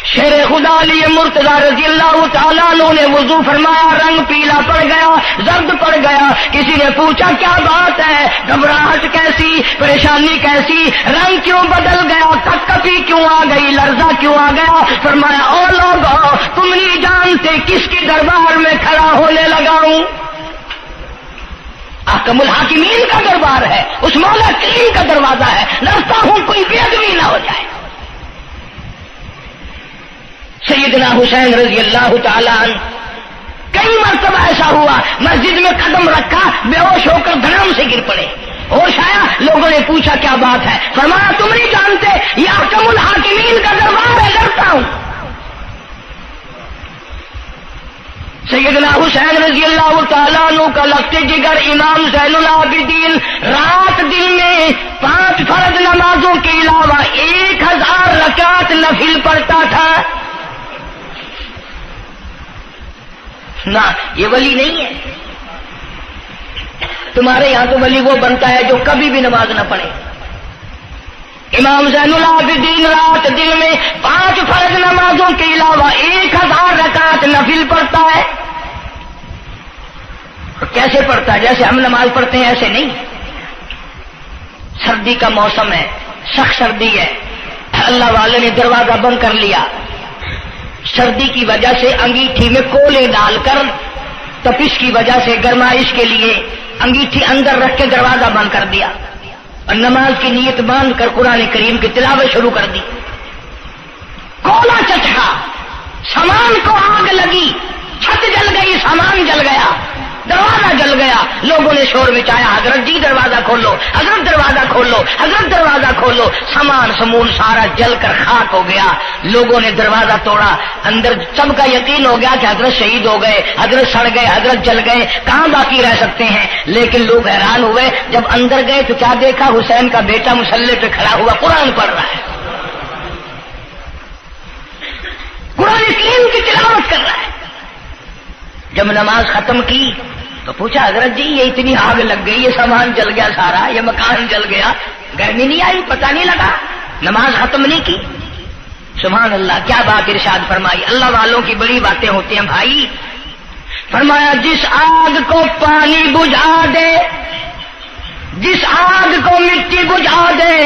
شیر خدا علی مرتضی رضی اللہ تعالیٰ عنہ نے وضو فرمایا، رنگ پیلا پڑ گیا، زرد پڑ گیا. کسی نے پوچھا کیا بات ہے، گھبراہٹ کیسی، پریشانی کیسی، رنگ کیوں بدل گیا، کپی کیوں آ گئی، لرزہ کیوں آ گیا. فرمایا او لوگو تم نہیں جانتے کس کے دربار میں کھڑا ہونے لگا ہوں. احکم الحاکمین کا دربار ہے، اس مولا کریم کا دروازہ ہے، ڈرتا ہوں کوئی بے ادبی نہ ہو جائے. سیدنا حسین رضی اللہ تعالیٰ عنہ کئی مرتبہ ایسا ہوا مسجد میں قدم رکھا، بے ہوش ہو کر دھڑام سے گر پڑے. ہوش آیا، لوگوں نے پوچھا کیا بات ہے، فرمایا تم نہیں جانتے یہ احکم الحاکمین کا دربار ہے، ڈرتا ہوں. سیدنا حسین رضی اللہ تعالیٰ عنہ کا لخت جگر امام زین العابدین رات دن میں 5 فرض نمازوں کے علاوہ 1000 رکعت نفل پڑھتا تھا. نہ یہ ولی نہیں ہے. تمہارے یہاں تو ولی وہ بنتا ہے جو کبھی بھی نماز نہ پڑھے. امام زین العابدین رات دن میں 5 فرض نمازوں کے علاوہ 1000 رکعت نفل پڑھتا ہے. کیسے پڑھتا ہے؟ جیسے ہم نماز پڑھتے ہیں ایسے نہیں. سردی کا موسم ہے، سخت سردی ہے، اللہ والے نے دروازہ بند کر لیا. سردی کی وجہ سے انگیٹھی میں کولے ڈال کر، تپش کی وجہ سے گرمائش کے لیے انگیٹھی اندر رکھ کے دروازہ بند کر دیا اور نماز کی نیت باندھ کر قرآن کریم کی تلاوت شروع کر دی. کولا چچکا، سامان کو آگ لگی، چھت جل گئی، سامان جل گیا، دروازہ جل گیا. لوگوں نے شور مچایا، حضرت جی دروازہ کھولو، حضرت دروازہ کھولو، حضرت دروازہ کھولو. سامان سمون سارا جل کر خاک ہو گیا. لوگوں نے دروازہ توڑا، اندر سب کا یقین ہو گیا کہ حضرت شہید ہو گئے، حضرت سڑ گئے، حضرت جل گئے، کہاں باقی رہ سکتے ہیں. لیکن لوگ حیران ہوئے، جب اندر گئے تو کیا دیکھا، حسین کا بیٹا مصلی پہ کھڑا ہوا قرآن پڑھ رہا ہے، قرآن کریم کی تلاوت کر رہا ہے. جب نماز ختم کی تو پوچھا حضرت جی یہ اتنی آگ لگ گئی، یہ سامان جل گیا سارا، یہ مکان جل گیا، گرمی نہیں آئی، پتہ نہیں لگا، نماز ختم نہیں کی؟ سبحان اللہ، کیا بات ارشاد فرمائی! اللہ والوں کی بڑی باتیں ہوتی ہیں بھائی. فرمایا جس آگ کو پانی بجھا دے، جس آگ کو مٹی بجھا دے،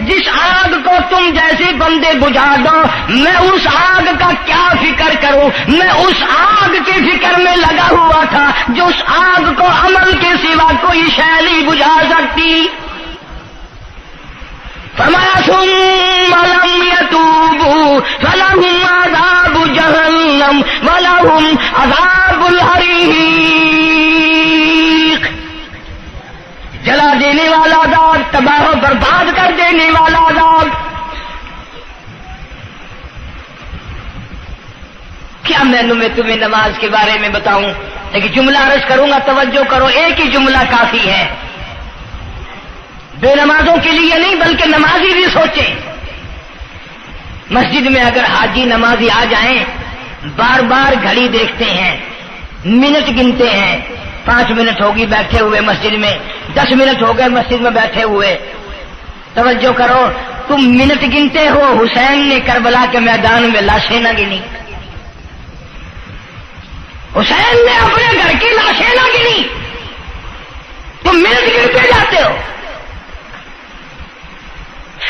جس آگ کو تم جیسے بندے بجھا دو، میں اس آگ کا کیا فکر کروں؟ میں اس آگ کی فکر میں لگا ہوا تھا جو اس آگ کو عمل کے سوا کوئی شے نہیں بجھا سکتی. فرمایا ثم لم يتوبوا فلهم عذاب جہنم ولهم عذاب الحریق. جلا دینے والا عذاب، تباہ و برباد کر دینے والا عذاب. کیا میں تمہیں نماز کے بارے میں بتاؤں؟ لیکن جملہ عرض کروں گا، توجہ کرو، ایک ہی جملہ کافی ہے. بے نمازوں کے لیے نہیں بلکہ نمازی بھی سوچیں. مسجد میں اگر حاجی نمازی آ جائیں، بار بار گھڑی دیکھتے ہیں، منٹ گنتے ہیں، 5 منٹ ہوگی بیٹھے ہوئے مسجد میں، 10 منٹ ہو گئے مسجد میں بیٹھے ہوئے. توجہ کرو، تم منٹ گنتے ہو، حسین نے کربلا کے میدان میں لاشیں نہ گنی، حسین نے اپنے گھر کی لاشیں نہ گنی، تم منٹ گنتے جاتے ہو.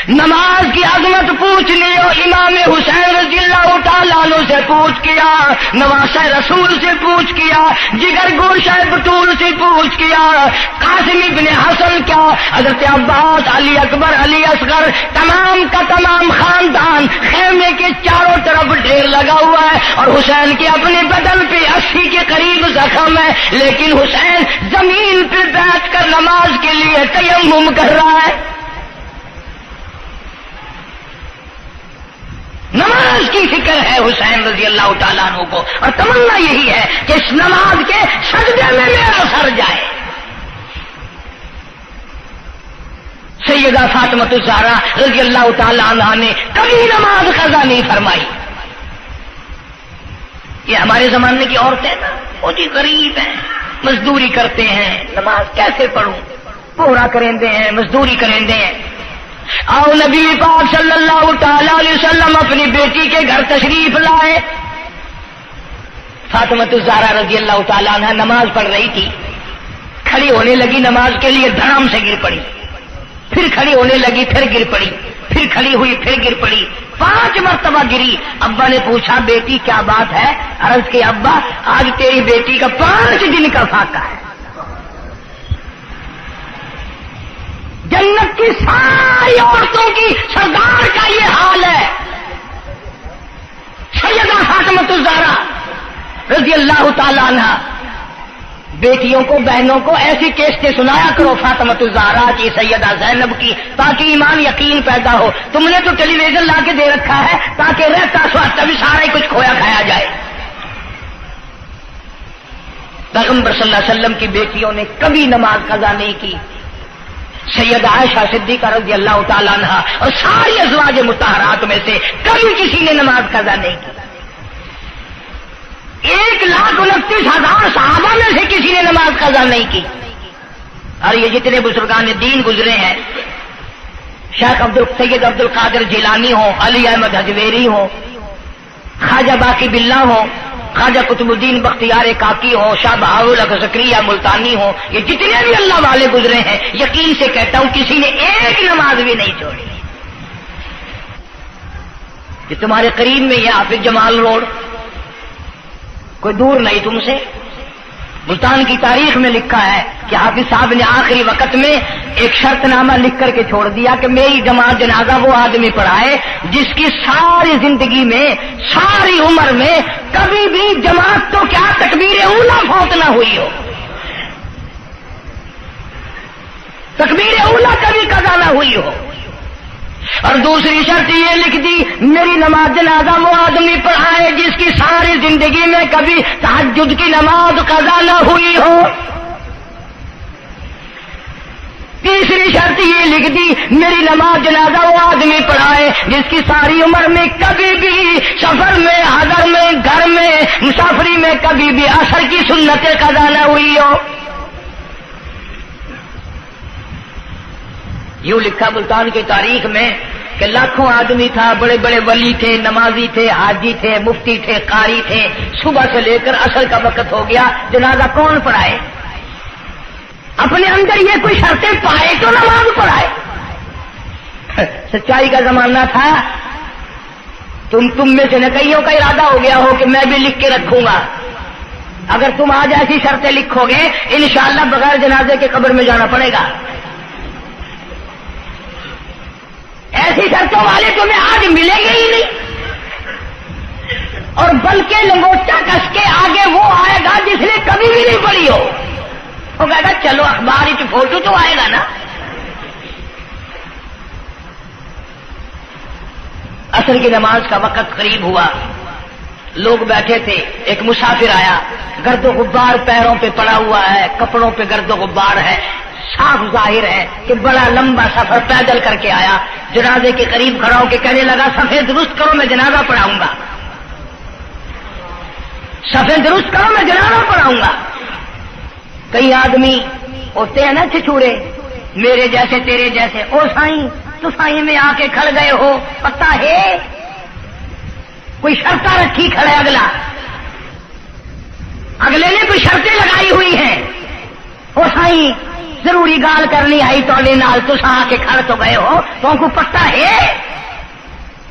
نماز کی عظمت پوچھنی ہو، امام حسین رضی اللہ تعالیٰ عنہ سے پوچھ کیا، نواسہ رسول سے پوچھ کیا، جگر گوشہ بطول سے پوچھ کیا، قاسم ابن حسن کیا، حضرت عباس، علی اکبر، علی اصغر، تمام کا تمام خاندان خیمے کے چاروں طرف ڈھیر لگا ہوا ہے، اور حسین کے اپنے بدن پہ 80 کے قریب زخم ہے، لیکن حسین زمین پہ بیٹھ کر نماز کے لیے تیمم کر رہا ہے. نماز کی فکر ہے حسین رضی اللہ تعالیٰ عنہ کو، اور تمنا یہی ہے کہ اس نماز کے سجدے میں میرا سر جائے. سیدہ فاطمہ الزہرا رضی اللہ تعالیٰ عنہ نے کبھی نماز قضا نہیں فرمائی. یہ ہمارے زمانے کی عورتیں نا بہت ہی غریب ہیں، مزدوری کرتے ہیں، نماز کیسے پڑھوں، پورا کریں دے ہیں، مزدوری کریں دے ہیں. آؤ نبی پاک صلی اللہ تعالی علیہ وسلم اپنی بیٹی کے گھر تشریف لائے. فاطمہ الزہرا رضی اللہ تعالیٰ عنہ نماز پڑھ رہی تھی، کھڑی ہونے لگی نماز کے لیے، دھڑام سے گر پڑی، پھر کھڑی ہونے لگی، پھر گر پڑی، پھر کھڑی ہوئی، پھر گر پڑی، 5 مرتبہ گری. ابا نے پوچھا بیٹی کیا بات ہے؟ عرض کی ابا آج تیری بیٹی کا 5 دن کا فاقہ ہے. جنت کی ساری عورتوں کی سردار کا یہ حال ہے. سیدہ فاطمہ الزہرا رضی اللہ تعالی عنہ، بیٹیوں کو، بہنوں کو ایسی کیسٹیں سنایا کرو فاطمہ الزہرا کی، سیدہ زینب کی، تاکہ ایمان یقین پیدا ہو. تم نے تو ٹیلی ویژن لا کے دے رکھا ہے تاکہ رہتا سوچتا بھی سارا ہی کچھ کھویا کھایا جائے. پیغمبر صلی اللہ علیہ وسلم کی بیٹیوں نے کبھی نماز قضا نہیں کی. سید عائشہ صدیقہ رضی اللہ تعالیٰ عنہ اور ساری ازواج مطہرات میں سے کبھی کسی نے نماز قضا نہیں کی. 1,29,000 صحابہ میں سے کسی نے نماز قضا نہیں کی. اور یہ جتنے بزرگان دین گزرے ہیں، شیخ سید عبد القادر جیلانی ہوں، علی احمد حجویری ہوں، خواجہ باقی باللہ ہوں، خواجہ قطب الدین بختیار کاکی ہوں، شاہ بہاول زکریا ملتانی ہوں، یہ جتنے بھی اللہ والے گزرے ہیں، یقین سے کہتا ہوں کسی نے ایک نماز بھی نہیں چھوڑی. یہ تمہارے قریب میں یہ حافظ جمال روڈ، کوئی دور نہیں تم سے. ملتان کی تاریخ میں لکھا ہے کہ حافظ صاحب نے آخری وقت میں ایک شرط نامہ لکھ کر کے چھوڑ دیا کہ میری جماعت جنازہ وہ آدمی پڑھائے جس کی ساری زندگی میں، ساری عمر میں کبھی بھی جماعت تو کیا تکبیر اولیٰ فوت نہ ہوئی ہو، تکبیر اولیٰ کبھی قضا نہ ہوئی ہو. اور دوسری شرط یہ لکھ دی میری نماز جنازہ وہ آدمی پڑھائے جس کی ساری زندگی میں کبھی تہجد کی نماز قضا نہ ہوئی ہو. تیسری شرط یہ لکھ دی میری نماز جنازہ وہ آدمی پڑھائے جس کی ساری عمر میں کبھی بھی سفر میں، حضر میں، گھر میں، مسافری میں کبھی بھی عصر کی سنت قضا نہ ہوئی ہو. یوں لکھا ملتان کی تاریخ میں کہ لاکھوں آدمی تھا، بڑے بڑے ولی تھے، نمازی تھے، حاجی تھے، مفتی تھے، قاری تھے، صبح سے لے کر عصر کا وقت ہو گیا، جنازہ کون پڑھائے؟ اپنے اندر یہ کوئی شرطیں پائے تو نماز پڑھائے۔ سچائی کا زمانہ تھا، تم میں سے نہ کئیوں کا ارادہ ہو گیا ہو کہ میں بھی لکھ کے رکھوں گا، اگر تم آج ایسی شرطیں لکھو گے انشاءاللہ بغیر جنازے کے قبر میں جانا پڑے گا۔ ایسی شرطوں والے تمہیں آج ملیں گے ہی نہیں، اور بلکہ لنگوٹا کس کے آگے وہ آئے گا جس نے کبھی بھی نہیں پڑھی ہو، وہ کہے گا چلو اخبار کی فوٹو تو آئے گا نا۔ عصر کی نماز کا وقت قریب ہوا، لوگ بیٹھے تھے، ایک مسافر آیا، گرد و غبار پیروں پہ پڑا ہوا ہے، کپڑوں پہ گرد و غبار ہے، صاف ظاہر ہے کہ بڑا لمبا سفر پیدل کر کے آیا۔ جنازے کے قریب کھڑا ہو کے کہنے لگا صفیں درست کرو میں جنازہ پڑھاؤں گا، صفیں درست کرو میں جنازہ پڑھاؤں گا۔ کئی آدمی ہوتے ہیں نا چھچورے، میرے جیسے تیرے جیسے، او سائیں تو سائیں میں آ کے کھڑ گئے ہو، پتہ ہے کوئی شرطیں رکھی کھڑے، اگلے نے کوئی شرطیں لگائی ہوئی ہیں، او سائیں ضروری گال کرنی آئی تو نال تو آ کے کھڑ تو گئے ہو، تو ان کو پتہ ہے؟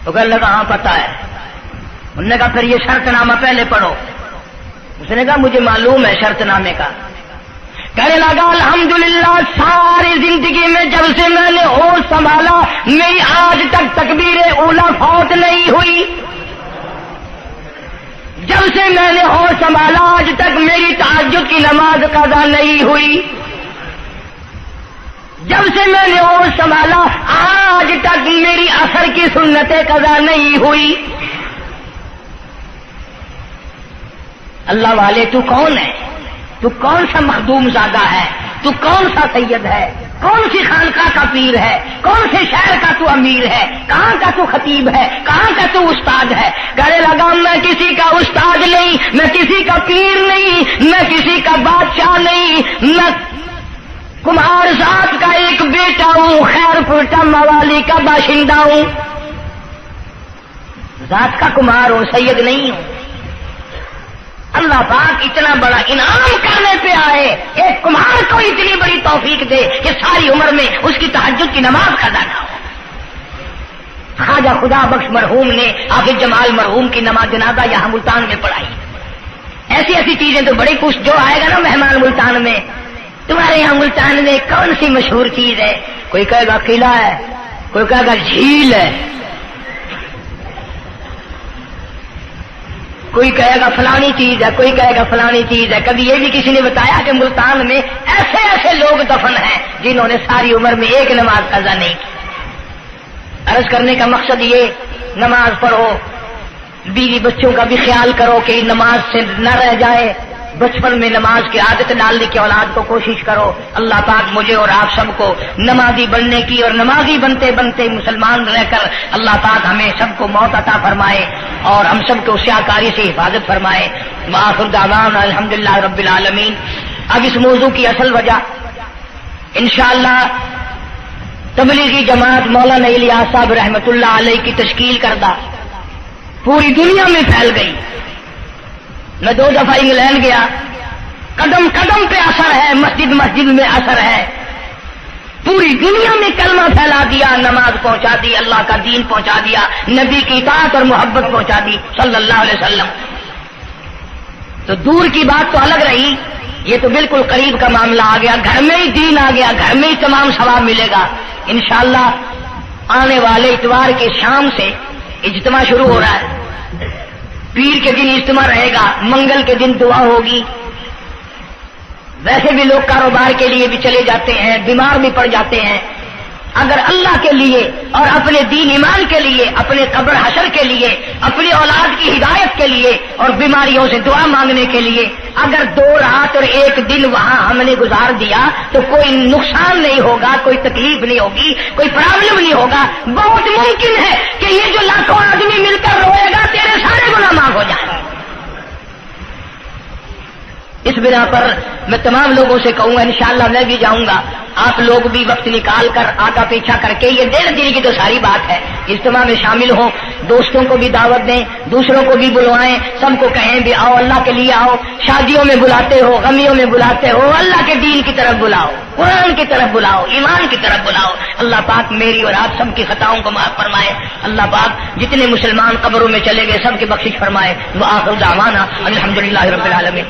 تو کہنے لگا ہاں پتہ ہے۔ انہوں نے کہا پھر یہ شرط نامہ پہلے پڑھو۔ اس نے کہا مجھے معلوم ہے شرط نامے کا۔ کہنے لگا الحمدللہ ساری زندگی میں جب سے میں نے ہوش سنبھالا میری آج تک تکبیر اولا فوت نہیں ہوئی، جب سے میں نے ہوش سنبھالا آج تک میری تہجد کی نماز قضا نہیں ہوئی، جب سے میں نے ہوش سنبھالا آج تک میری عصر کی سنتیں قضا نہیں ہوئی۔ اللہ والے تو کون ہے؟ تو کون سا مخدوم زادہ ہے؟ تو کون سا سید ہے؟ کون سی خانقاہ کا پیر ہے؟ کون سے شہر کا تو امیر ہے؟ کہاں کا تو خطیب ہے؟ کہاں کا تو استاد ہے؟ کہنے لگا میں کسی کا استاد نہیں، میں کسی کا پیر نہیں، میں کسی کا بادشاہ نہیں، میں کمہار ذات کا ایک بیٹا ہوں، خیر پورٹا موالی کا باشندہ ہوں، ذات کا کمہار ہوں، سید نہیں ہوں۔ اللہ پاک اتنا بڑا انعام کرنے پہ آئے، ایک کمہار کو اتنی بڑی توفیق دے کہ ساری عمر میں اس کی تہجد کی نماز قضا نہ ہو۔ خواجہ خدا بخش مرحوم نے حافظ جمال مرحوم کی نماز جنازہ یہاں ملتان میں پڑھائی۔ ایسی ایسی چیزیں تو بڑی کچھ، جو آئے گا نا مہمان ملتان میں، تمہارے یہاں ملتان میں کون سی مشہور چیز ہے؟ کوئی کہے گا قلعہ ہے، کوئی کہے گا جھیل ہے، کوئی کہے گا فلانی چیز ہے، کوئی کہے گا فلانی چیز ہے۔ کبھی یہ بھی کسی نے بتایا کہ ملتان میں ایسے ایسے لوگ دفن ہیں جنہوں نے ساری عمر میں ایک نماز قضا نہیں کی۔ عرض کرنے کا مقصد یہ، نماز پڑھو، بیوی بچوں کا بھی خیال کرو کہ نماز سے نہ رہ جائے، بچپن میں نماز کی عادت ڈالنے کی اولاد کو کوشش کرو۔ اللہ پاک مجھے اور آپ سب کو نمازی بننے کی اور نمازی بنتے بنتے مسلمان رہ کر اللہ پاک ہمیں سب کو موت عطا فرمائے اور ہم سب کو سیاکاری سے حفاظت فرمائے۔ وآخر دعوانا الحمدللہ رب العالمین۔ اب اس موضوع کی اصل وجہ انشاءاللہ تبلیغی جماعت مولانا الیاس صاحب رحمۃ اللہ علیہ کی تشکیل کردہ پوری دنیا میں پھیل گئی۔ میں 2 دفعہ انگلینڈ گیا، قدم قدم پہ اثر ہے، مسجد مسجد میں اثر ہے، پوری دنیا میں کلمہ پھیلا دیا، نماز پہنچا دی، اللہ کا دین پہنچا دیا، نبی کی اطاعت اور محبت پہنچا دی صلی اللہ علیہ وسلم۔ تو دور کی بات تو الگ رہی، یہ تو بالکل قریب کا معاملہ آ گیا، گھر میں ہی دین آ گیا، گھر میں ہی تمام ثواب ملے گا انشاءاللہ۔ آنے والے اتوار کے شام سے اجتماع شروع ہو رہا ہے، پیر کے دن اجتماع رہے گا، منگل کے دن دعا ہوگی۔ ویسے بھی لوگ کاروبار کے لیے بھی چلے جاتے ہیں، بیمار بھی پڑ جاتے ہیں، اگر اللہ کے لیے اور اپنے دین ایمان کے لیے، اپنے قبر حشر کے لیے، اپنی اولاد کی ہدایت کے لیے اور بیماریوں سے دعا مانگنے کے لیے اگر 2 رات اور 1 دن وہاں ہم نے گزار دیا تو کوئی نقصان نہیں ہوگا، کوئی تکلیف نہیں ہوگی، کوئی پرابلم نہیں ہوگا۔ بہت ممکن ہے کہ یہ جو لاکھوں آدمی مل کر روئے گا تیرے سارے گناہ معاف ہو جائیں۔ اس بنا پر میں تمام لوگوں سے کہوں گا انشاءاللہ میں بھی جاؤں گا، آپ لوگ بھی وقت نکال کر آگا پیچھا کر کے، یہ 1.5 دن کی تو ساری بات ہے، اجتماع میں شامل ہوں، دوستوں کو بھی دعوت دیں، دوسروں کو بھی بلوائیں، سب کو کہیں بھی آؤ، اللہ کے لیے آؤ، شادیوں میں بلاتے ہو، غمیوں میں بلاتے ہو، اللہ کے دین کی طرف بلاؤ، قرآن کی طرف بلاؤ، ایمان کی طرف بلاؤ۔ اللہ پاک میری اور آپ سب کی خطاؤں کو معاف فرمائے، اللہ پاک جتنے مسلمان قبروں میں چلے گئے سب کی بخشش فرمائے۔ وآخر دعوانا الحمدللہ رب العالمین۔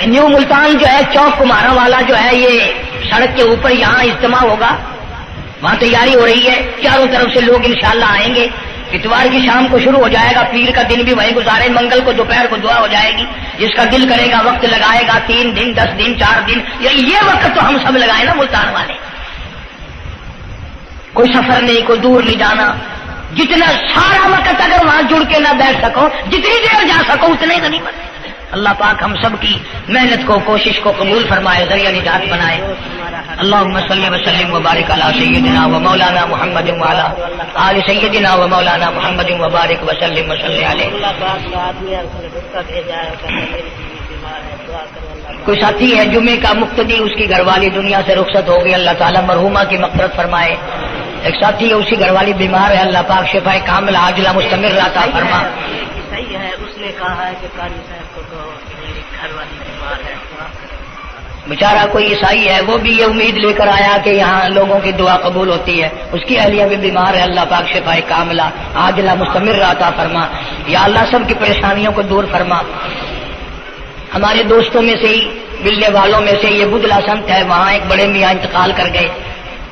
نیو ملتان جو ہے چوک کمارا والا جو ہے، یہ سڑک کے اوپر یہاں اجتماع ہوگا، وہاں تیاری ہو رہی ہے، چاروں طرف سے لوگ انشاءاللہ آئیں گے۔ اتوار کی شام کو شروع ہو جائے گا، پیر کا دن بھی وہیں گزارے، منگل کو دوپہر کو دعا ہو جائے گی، جس کا دل کرے گا وقت لگائے گا، 3 دن 10 دن 4 دن، یہ وقت تو ہم سب لگائے نا ملتان والے، کوئی سفر نہیں، کوئی دور نہیں جانا، جتنا سارا وقت اگر وہاں جڑ کے نہ بیٹھ سکو، جتنی دیر جا سکو اتنے غنیمت ہے۔ اللہ پاک ہم سب کی محنت کو، کوشش کو قبول فرمائے، ذریعہ نجات بنائے۔ اللہم صلی وسلم وبارک علی سیدنا و مولانا محمد وعلی آل سیدنا و مولانا محمد وبارک وسلم وصلی علیہ۔ کوئی ساتھی ہے جمعے کا مقتدی، اس کی گھر والی دنیا سے رخصت ہو گئی، اللہ تعالیٰ مرحومہ کی مغفرت فرمائے۔ ایک ساتھی ہے، اسی گھر والی بیمار ہے، اللہ پاک شفائے کاملہ عاجلہ مستمر عطا فرما۔ صحیح ہے، اس نے کہا ہے کہ قاری صاحب کو تو میری گھر والی بیمار ہے۔ بیچارہ کوئی عیسائی ہے، وہ بھی یہ امید لے کر آیا کہ یہاں لوگوں کی دعا قبول ہوتی ہے، اس کی اہلیہ بھی بیمار ہے، اللہ پاک شفائے کاملہ عاجلہ مستمر عطا فرما۔ یا اللہ سب کی پریشانیوں کو دور فرما۔ ہمارے دوستوں میں سے ہی، ملنے والوں میں سے یہ بدلا سنت ہے، وہاں ایک بڑے میاں انتقال کر گئے،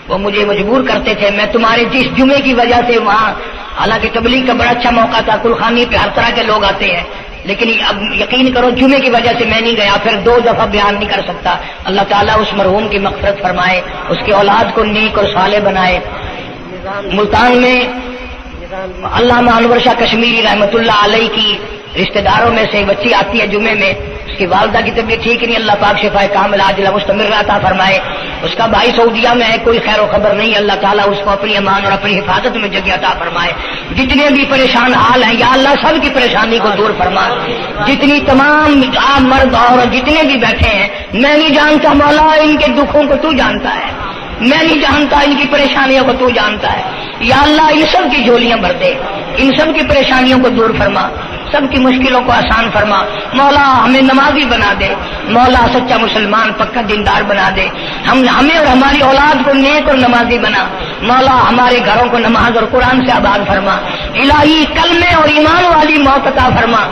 وہ مجھے مجبور کرتے تھے، میں تمہارے جس جمعے کی وجہ سے وہاں، حالانکہ تبلیغ کا بڑا اچھا موقع تھا، کلخانی پہ ہر طرح کے لوگ آتے ہیں، لیکن اب یقین کرو جمعے کی وجہ سے میں نہیں گیا، پھر 2 دفعہ بیان نہیں کر سکتا۔ اللہ تعالیٰ اس مرحوم کی مغفرت فرمائے، اس کی اولاد کو نیک اور صالح بنائے۔ ملتان میں علامہ انور شاہ کشمیری رحمۃ اللہ علیہ کی رشتہ داروں میں سے بچی آتی ہے جمعے میں، اس کی والدہ کی طبیعت ٹھیک نہیں، اللہ پاک شفائے کاملہ عاجلہ مستمر عطا فرمائے۔ اس کا بھائی سعودیہ میں ہے، کوئی خیر و خبر نہیں، اللہ تعالیٰ اس کو اپنی امان اور اپنی حفاظت میں جگہ عطا فرمائے۔ جتنے بھی پریشان حال ہیں یا اللہ سب کی پریشانی کو دور فرما۔ جتنی تمام عام مرد اور جتنے بھی بیٹھے ہیں، میں نہیں جانتا مولا ان کے دکھوں کو تو جانتا ہے، میں نہیں جانتا ان کی پریشانیوں کو تو جانتا ہے، یا اللہ ان سب کی جھولیاں بھر دے، ان سب کی پریشانیوں کو دور فرما، سب کی مشکلوں کو آسان فرما۔ مولا ہمیں نمازی بنا دے، مولا سچا مسلمان پکا دیندار بنا دے، ہمیں اور ہماری اولاد کو نیک اور نمازی بنا، مولا ہمارے گھروں کو نماز اور قرآن سے آباد فرما، الہی کلمے اور ایمان والی موت عطا فرما۔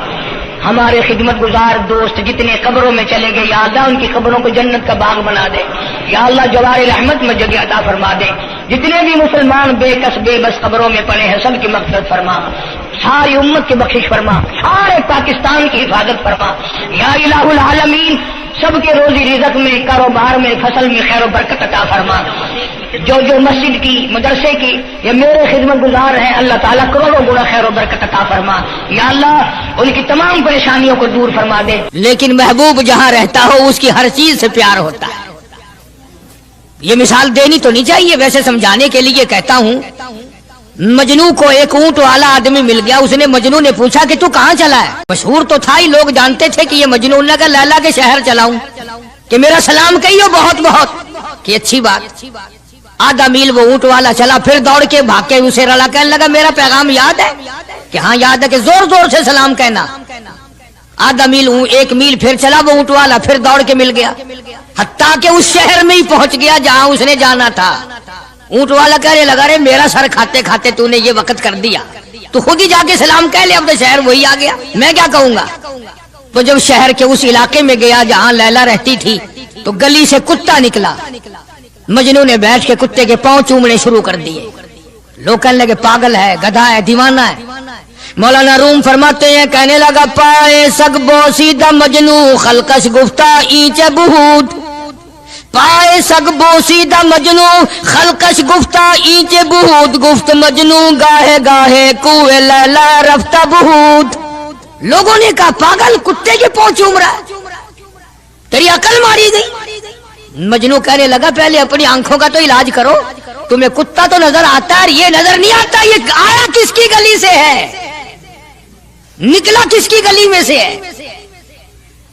ہمارے خدمت گزار دوست جتنے قبروں میں چلے گئے، یا اللہ ان کی قبروں کو جنت کا باغ بنا دے، یا اللہ جوار رحمت میں جگہ عطا فرما دے۔ جتنے بھی مسلمان بے کس بے بس قبروں میں پڑے ہیں سب کی مغفرت فرما، ساری امت کی بخشش فرما، سارے پاکستان کی حفاظت فرما، یا الہ العالمین سب کے روزی رزق میں، کاروبار میں، فصل میں خیر و برکت عطا فرما۔ جو مسجد کی، مدرسے کی یہ میرے خدمت گزار ہیں، اللہ تعالیٰ کروڑوں گنا خیر و برکت عطا فرما، یا اللہ ان کی تمام پریشانیوں کو دور فرما دے۔ لیکن محبوب جہاں رہتا ہو اس کی ہر چیز سے پیار ہوتا ہے۔ یہ مثال دینی تو نہیں چاہیے، ویسے سمجھانے کے لیے کہتا ہوں۔ مجنو کو ایک اونٹ والا آدمی مل گیا، اس نے مجنو نے پوچھا کہ تو کہاں چلا ہے؟ مشہور تو تھا ہی، لوگ جانتے تھے کہ یہ مجنون لگا لیلا کے شہر چلاؤں کہ میرا سلام کہیو بہت بہت، کہ اچھی بات۔ آدھا میل وہ اونٹ والا چلا، پھر دوڑ کے بھاگ کے اسے رلا، کہنے لگا میرا پیغام یاد ہے؟ کہ ہاں یاد ہے، کہ زور زور سے سلام کہنا۔ آدھا میل 1 میل پھر چلا وہ اونٹ والا، پھر دوڑ کے مل گیا، حتیٰ کہ اس شہر میں ہی پہنچ گیا جہاں اس نے جانا تھا۔ اونٹ والا کہنے لگا رے میرا سر کھاتے کھاتے تو نے یہ وقت کر دیا، تو خود ہی جا کے سلام کہہ لے، اب تو شہر وہی آ گیا، میں کیا کہوں گا۔ تو جب شہر کے اس علاقے میں گیا جہاں لیلا رہتی تھی، تو گلی سے کتا نکلا، مجنو نے بیٹھ کے کتے کے پاؤں چومنے شروع کر دیے۔ لوگ کہنے لگے پاگل ہے، گدھا ہے، دیوانہ ہے۔ مولانا روم فرماتے ہیں، کہنے لگا پائے سگ بوسیدہ مجنو خلقش گفتہ اینچ بہود، پائے سگ بوسیدہ مجنو خلقش گفتہ اینچ بہود، گفت مجنو گاہے گاہے کوئے لیلا رفتہ بہود۔ لوگوں نے کہا پاگل، کتے کے پاؤں چوم رہا ہے، تیری عقل ماری گئی۔ مجنو کہنے لگا پہلے اپنی آنکھوں کا تو علاج کرو، تمہیں کتا تو نظر آتا ہے، یہ نظر نہیں آتا، یہ آیا کس کی گلی سے ہے، نکلا کس کی گلی میں سے ہے۔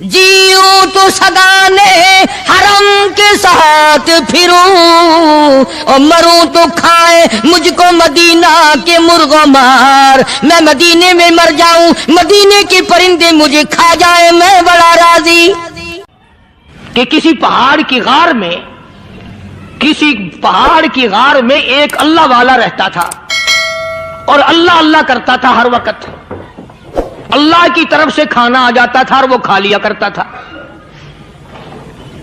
جیوں تو سگانے حرم کے ساتھ پھروں اور مروں تو کھائے مجھ کو مدینہ کے مرغ و مار، میں مدینے میں مر جاؤں مدینے کے پرندے مجھے کھا جائیں میں بڑا راضی۔ کہ کسی پہاڑ کی غار میں ایک اللہ والا رہتا تھا اور اللہ اللہ کرتا تھا ہر وقت، اللہ کی طرف سے کھانا آ جاتا تھا اور وہ کھا لیا کرتا تھا۔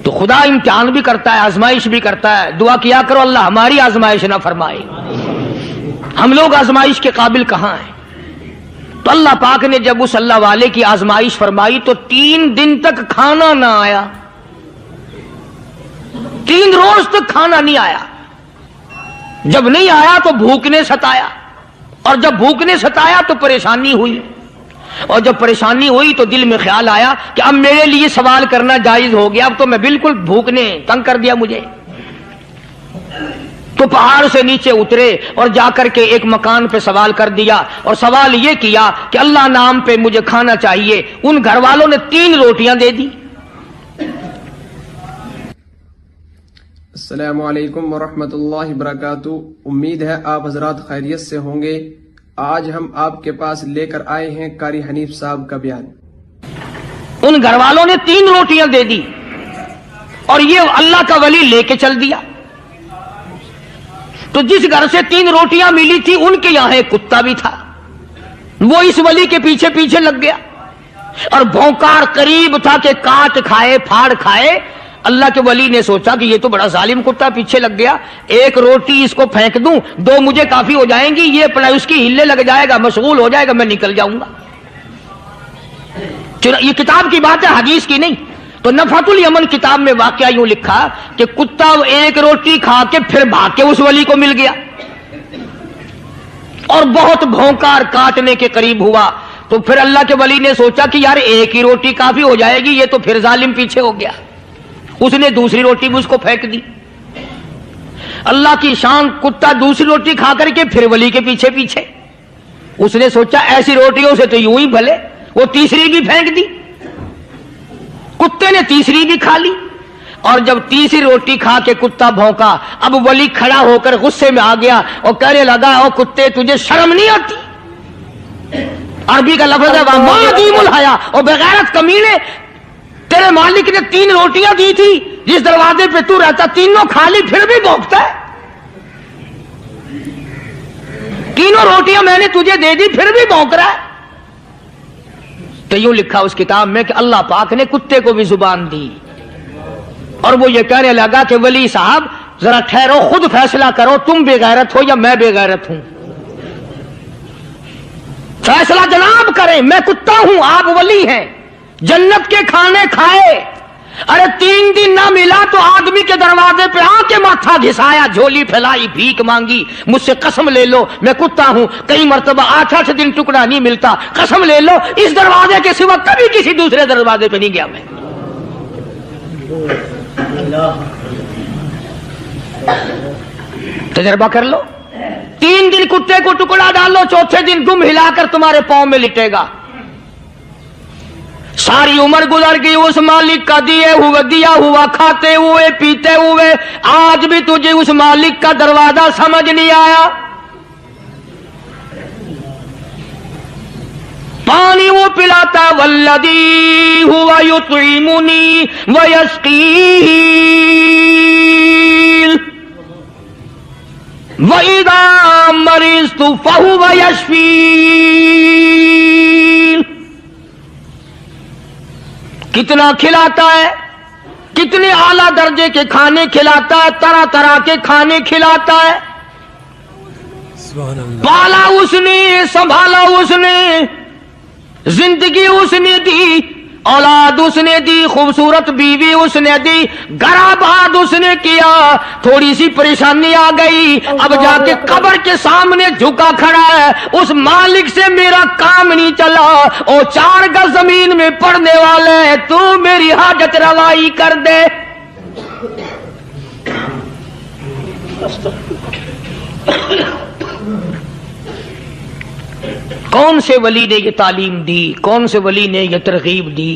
تو خدا امتحان بھی کرتا ہے، آزمائش بھی کرتا ہے، دعا کیا کرو اللہ ہماری آزمائش نہ فرمائے، ہم لوگ آزمائش کے قابل کہاں ہیں۔ تو اللہ پاک نے جب اس اللہ والے کی آزمائش فرمائی تو 3 دن تک کھانا نہ آیا، 3 روز تک کھانا نہیں آیا۔ جب نہیں آیا تو بھوک نے ستایا، اور جب بھوک نے ستایا تو پریشانی ہوئی، اور جب پریشانی ہوئی تو دل میں خیال آیا کہ اب میرے لیے سوال کرنا جائز ہو گیا، اب تو میں بالکل بھوک نے تنگ کر دیا مجھے۔ تو پہاڑ سے نیچے اترے اور جا کر کے ایک مکان پہ سوال کر دیا، اور سوال یہ کیا کہ اللہ نام پہ مجھے کھانا چاہیے۔ ان گھر والوں نے 3 روٹیاں دے دی۔ السلام علیکم ورحمۃ اللہ وبرکاتہ۔ امید ہے آپ حضرات خیریت سے ہوں گے۔ آج ہم آپ کے پاس لے کر آئے ہیں قاری حنیف صاحب کا بیان۔ ان گھر والوں نے 3 روٹیاں دے دی اور یہ اللہ کا ولی لے کے چل دیا۔ تو جس گھر سے 3 روٹیاں ملی تھی ان کے یہاں ایک کتا بھی تھا، وہ اس ولی کے پیچھے پیچھے لگ گیا اور بھونکار قریب تھا کہ کاٹ کھائے پھاڑ کھائے۔ اللہ کے ولی نے سوچا کہ یہ تو بڑا ظالم کتا پیچھے لگ گیا، 1 روٹی اس کو پھینک دوں، 2 مجھے کافی ہو جائیں گی، یہ اپنا اس کی ہلے لگ جائے گا، مشغول ہو جائے گا، میں نکل جاؤں گا۔ یہ کتاب کی بات ہے، حدیث کی نہیں۔ تو نفحۃ الیمن کتاب میں واقعہ یوں لکھا کہ کتا 1 روٹی کھا کے پھر بھاگ کے اس ولی کو مل گیا اور بہت بھونکار کاٹنے کے قریب ہوا۔ تو پھر اللہ کے ولی نے سوچا کہ یار 1 ہی روٹی کافی ہو جائے گی، یہ تو پھر ظالم پیچھے ہو گیا۔ اس نے دوسری روٹی بھی اس کو پھینک دی۔ اللہ کی شان، کتا دوسری روٹی کھا کر کے پھر ولی کے پیچھے پیچھے۔ اس نے سوچا ایسی روٹیوں سے تو یوں ہی بھلے، وہ تیسری بھی پھینک دی۔ کتے نے تیسری بھی کھا لی، اور جب تیسری روٹی کھا کے کتا بھونکا، اب ولی کھڑا ہو کر غصے میں آ گیا اور کہنے لگا او کتے تجھے شرم نہیں آتی؟ عربی کا لفظ ہے وَمَا دِيمُ الْحَيَا، اور بغیرت کمینے، تیرے مالک نے 3 روٹیاں دی تھی، جس دروازے پہ تو رہتا تینوں کھا لی پھر بھی بھونکتا ہے۔ 3 روٹیاں میں نے تجھے دے دی پھر بھی بھونک رہا ہے۔ تو یوں لکھا اس کتاب میں کہ اللہ پاک نے کتے کو بھی زبان دی، اور وہ یہ کہنے لگا کہ ولی صاحب ذرا ٹھہرو، خود فیصلہ کرو، تم بے غیرت ہو یا میں بے غیرت ہوں؟ فیصلہ جناب کریں، میں کتا ہوں، آپ ولی ہیں، جنت کے کھانے کھائے، ارے 3 دن نہ ملا تو آدمی کے دروازے پہ آ کے ماتھا گھسایا، جھولی پھیلائی، بھیک مانگی، مجھ سے قسم لے لو میں کتا ہوں، کئی مرتبہ 8 دن ٹکڑا نہیں ملتا، قسم لے لو اس دروازے کے سوا کبھی کسی دوسرے دروازے پہ نہیں گیا میں۔ تجربہ کر لو، 3 دن کتے کو ٹکڑا ڈالو، 4تھے دن دم ہلا کر تمہارے پاؤں میں لٹے گا۔ ساری عمر گزر گئی اس مالک کا دیا ہوا کھاتے ہوئے پیتے ہوئے، آج بھی تجھے اس مالک کا دروازہ سمجھ نہیں آیا۔ پانی وہ پلاتا والذی ہوا یطعمنی ویسقین، وَإِذَا مَرِضْتُ فَهُوَ يَشْفِينِ۔ کتنا کھلاتا ہے، کتنے اعلیٰ درجے کے کھانے کھلاتا ہے، طرح طرح کے کھانے کھلاتا ہے۔ پالا اس نے، سنبھالا اس نے، زندگی اس نے دی، اولاد اس نے دی، خوبصورت بیوی اس نے دی، گھر آباد اس نے کیا۔ تھوڑی سی پریشانی آ گئی، اب جا کے قبر کے سامنے جھکا کھڑا ہے، اس مالک سے میرا کام نہیں چلا، او 4 گز زمین میں پڑنے والے، تو میری حاجت روائی کر دے۔ کون سے ولی نے یہ تعلیم دی، کون سے ولی نے یہ ترغیب دی؟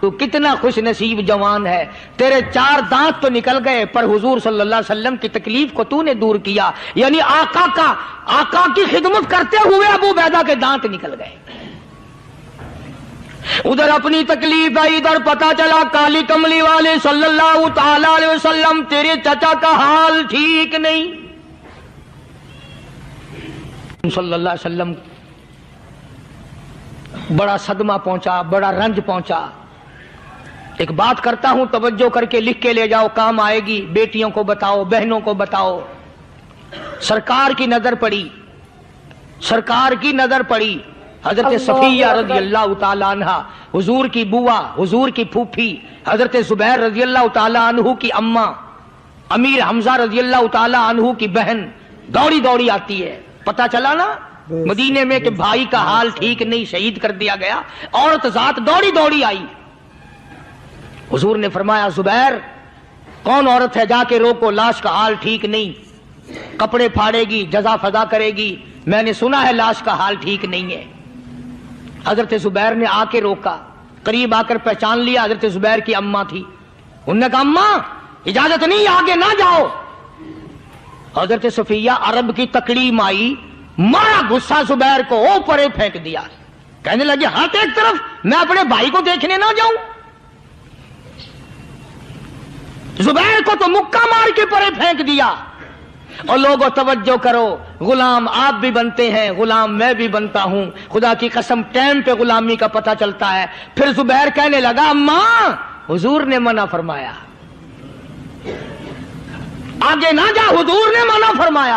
تو کتنا خوش نصیب جوان ہے، تیرے 4 دانت تو نکل گئے پر حضور صلی اللہ علیہ وسلم کی تکلیف کو تو نے دور کیا، یعنی آقا کی خدمت کرتے ہوئے ابو عبیدہ کے دانت نکل گئے۔ ادھر اپنی تکلیف آئی، ادھر پتا چلا کالی کملی والے صلی اللہ تعالی علیہ وسلم تیرے چچا کا حال ٹھیک نہیں۔ صلی اللہ علیہ وسلم بڑا صدمہ پہنچا، بڑا رنج پہنچا۔ ایک بات کرتا ہوں، توجہ کر کے لکھ کے لے جاؤ، کام آئے گی، بیٹیوں کو بتاؤ، بہنوں کو بتاؤ۔ سرکار کی نظر پڑی، سرکار کی نظر پڑی، حضرت صفیہ رضی اللہ تعالی عنہ، حضور کی بوا، حضور کی پھوپھی، حضرت زبیر رضی اللہ تعالی عنہ کی اماں، امیر حمزہ رضی اللہ تعالی عنہ کی بہن دوڑی دوڑی آتی ہے۔ پتا چلا نا مدینے میں کہ بھائی کا حال ٹھیک نہیں، شہید کر دیا گیا، عورت ذات دوڑی دوڑی آئی۔ حضور نے فرمایا زبیر کون عورت ہے، جا کے روکو، لاش کا حال ٹھیک نہیں، کپڑے پھاڑے گی، جزا فضا کرے گی، میں نے سنا ہے لاش کا حال ٹھیک نہیں ہے۔ حضرت زبیر نے آ کے روکا، قریب آ کر پہچان لیا حضرت زبیر کی اماں تھی۔ انہوں نے کہا اماں اجازت نہیں، آگے نہ جاؤ۔ حضرت صفیہ عرب کی تکڑی مائی، مارا غصہ زبیر کو، اوپر پھینک دیا، کہنے لگے ہاتھ ایک طرف، میں اپنے بھائی کو دیکھنے نہ جاؤں۔ زبیر کو تو مکہ مار کے پرے پھینک دیا۔ اور لوگوں توجہ کرو، غلام آپ بھی بنتے ہیں، غلام میں بھی بنتا ہوں، خدا کی قسم ٹائم پہ غلامی کا پتہ چلتا ہے۔ پھر زبیر کہنے لگا اماں حضور نے منع فرمایا، آگے نہ جا، حضور نے منع فرمایا۔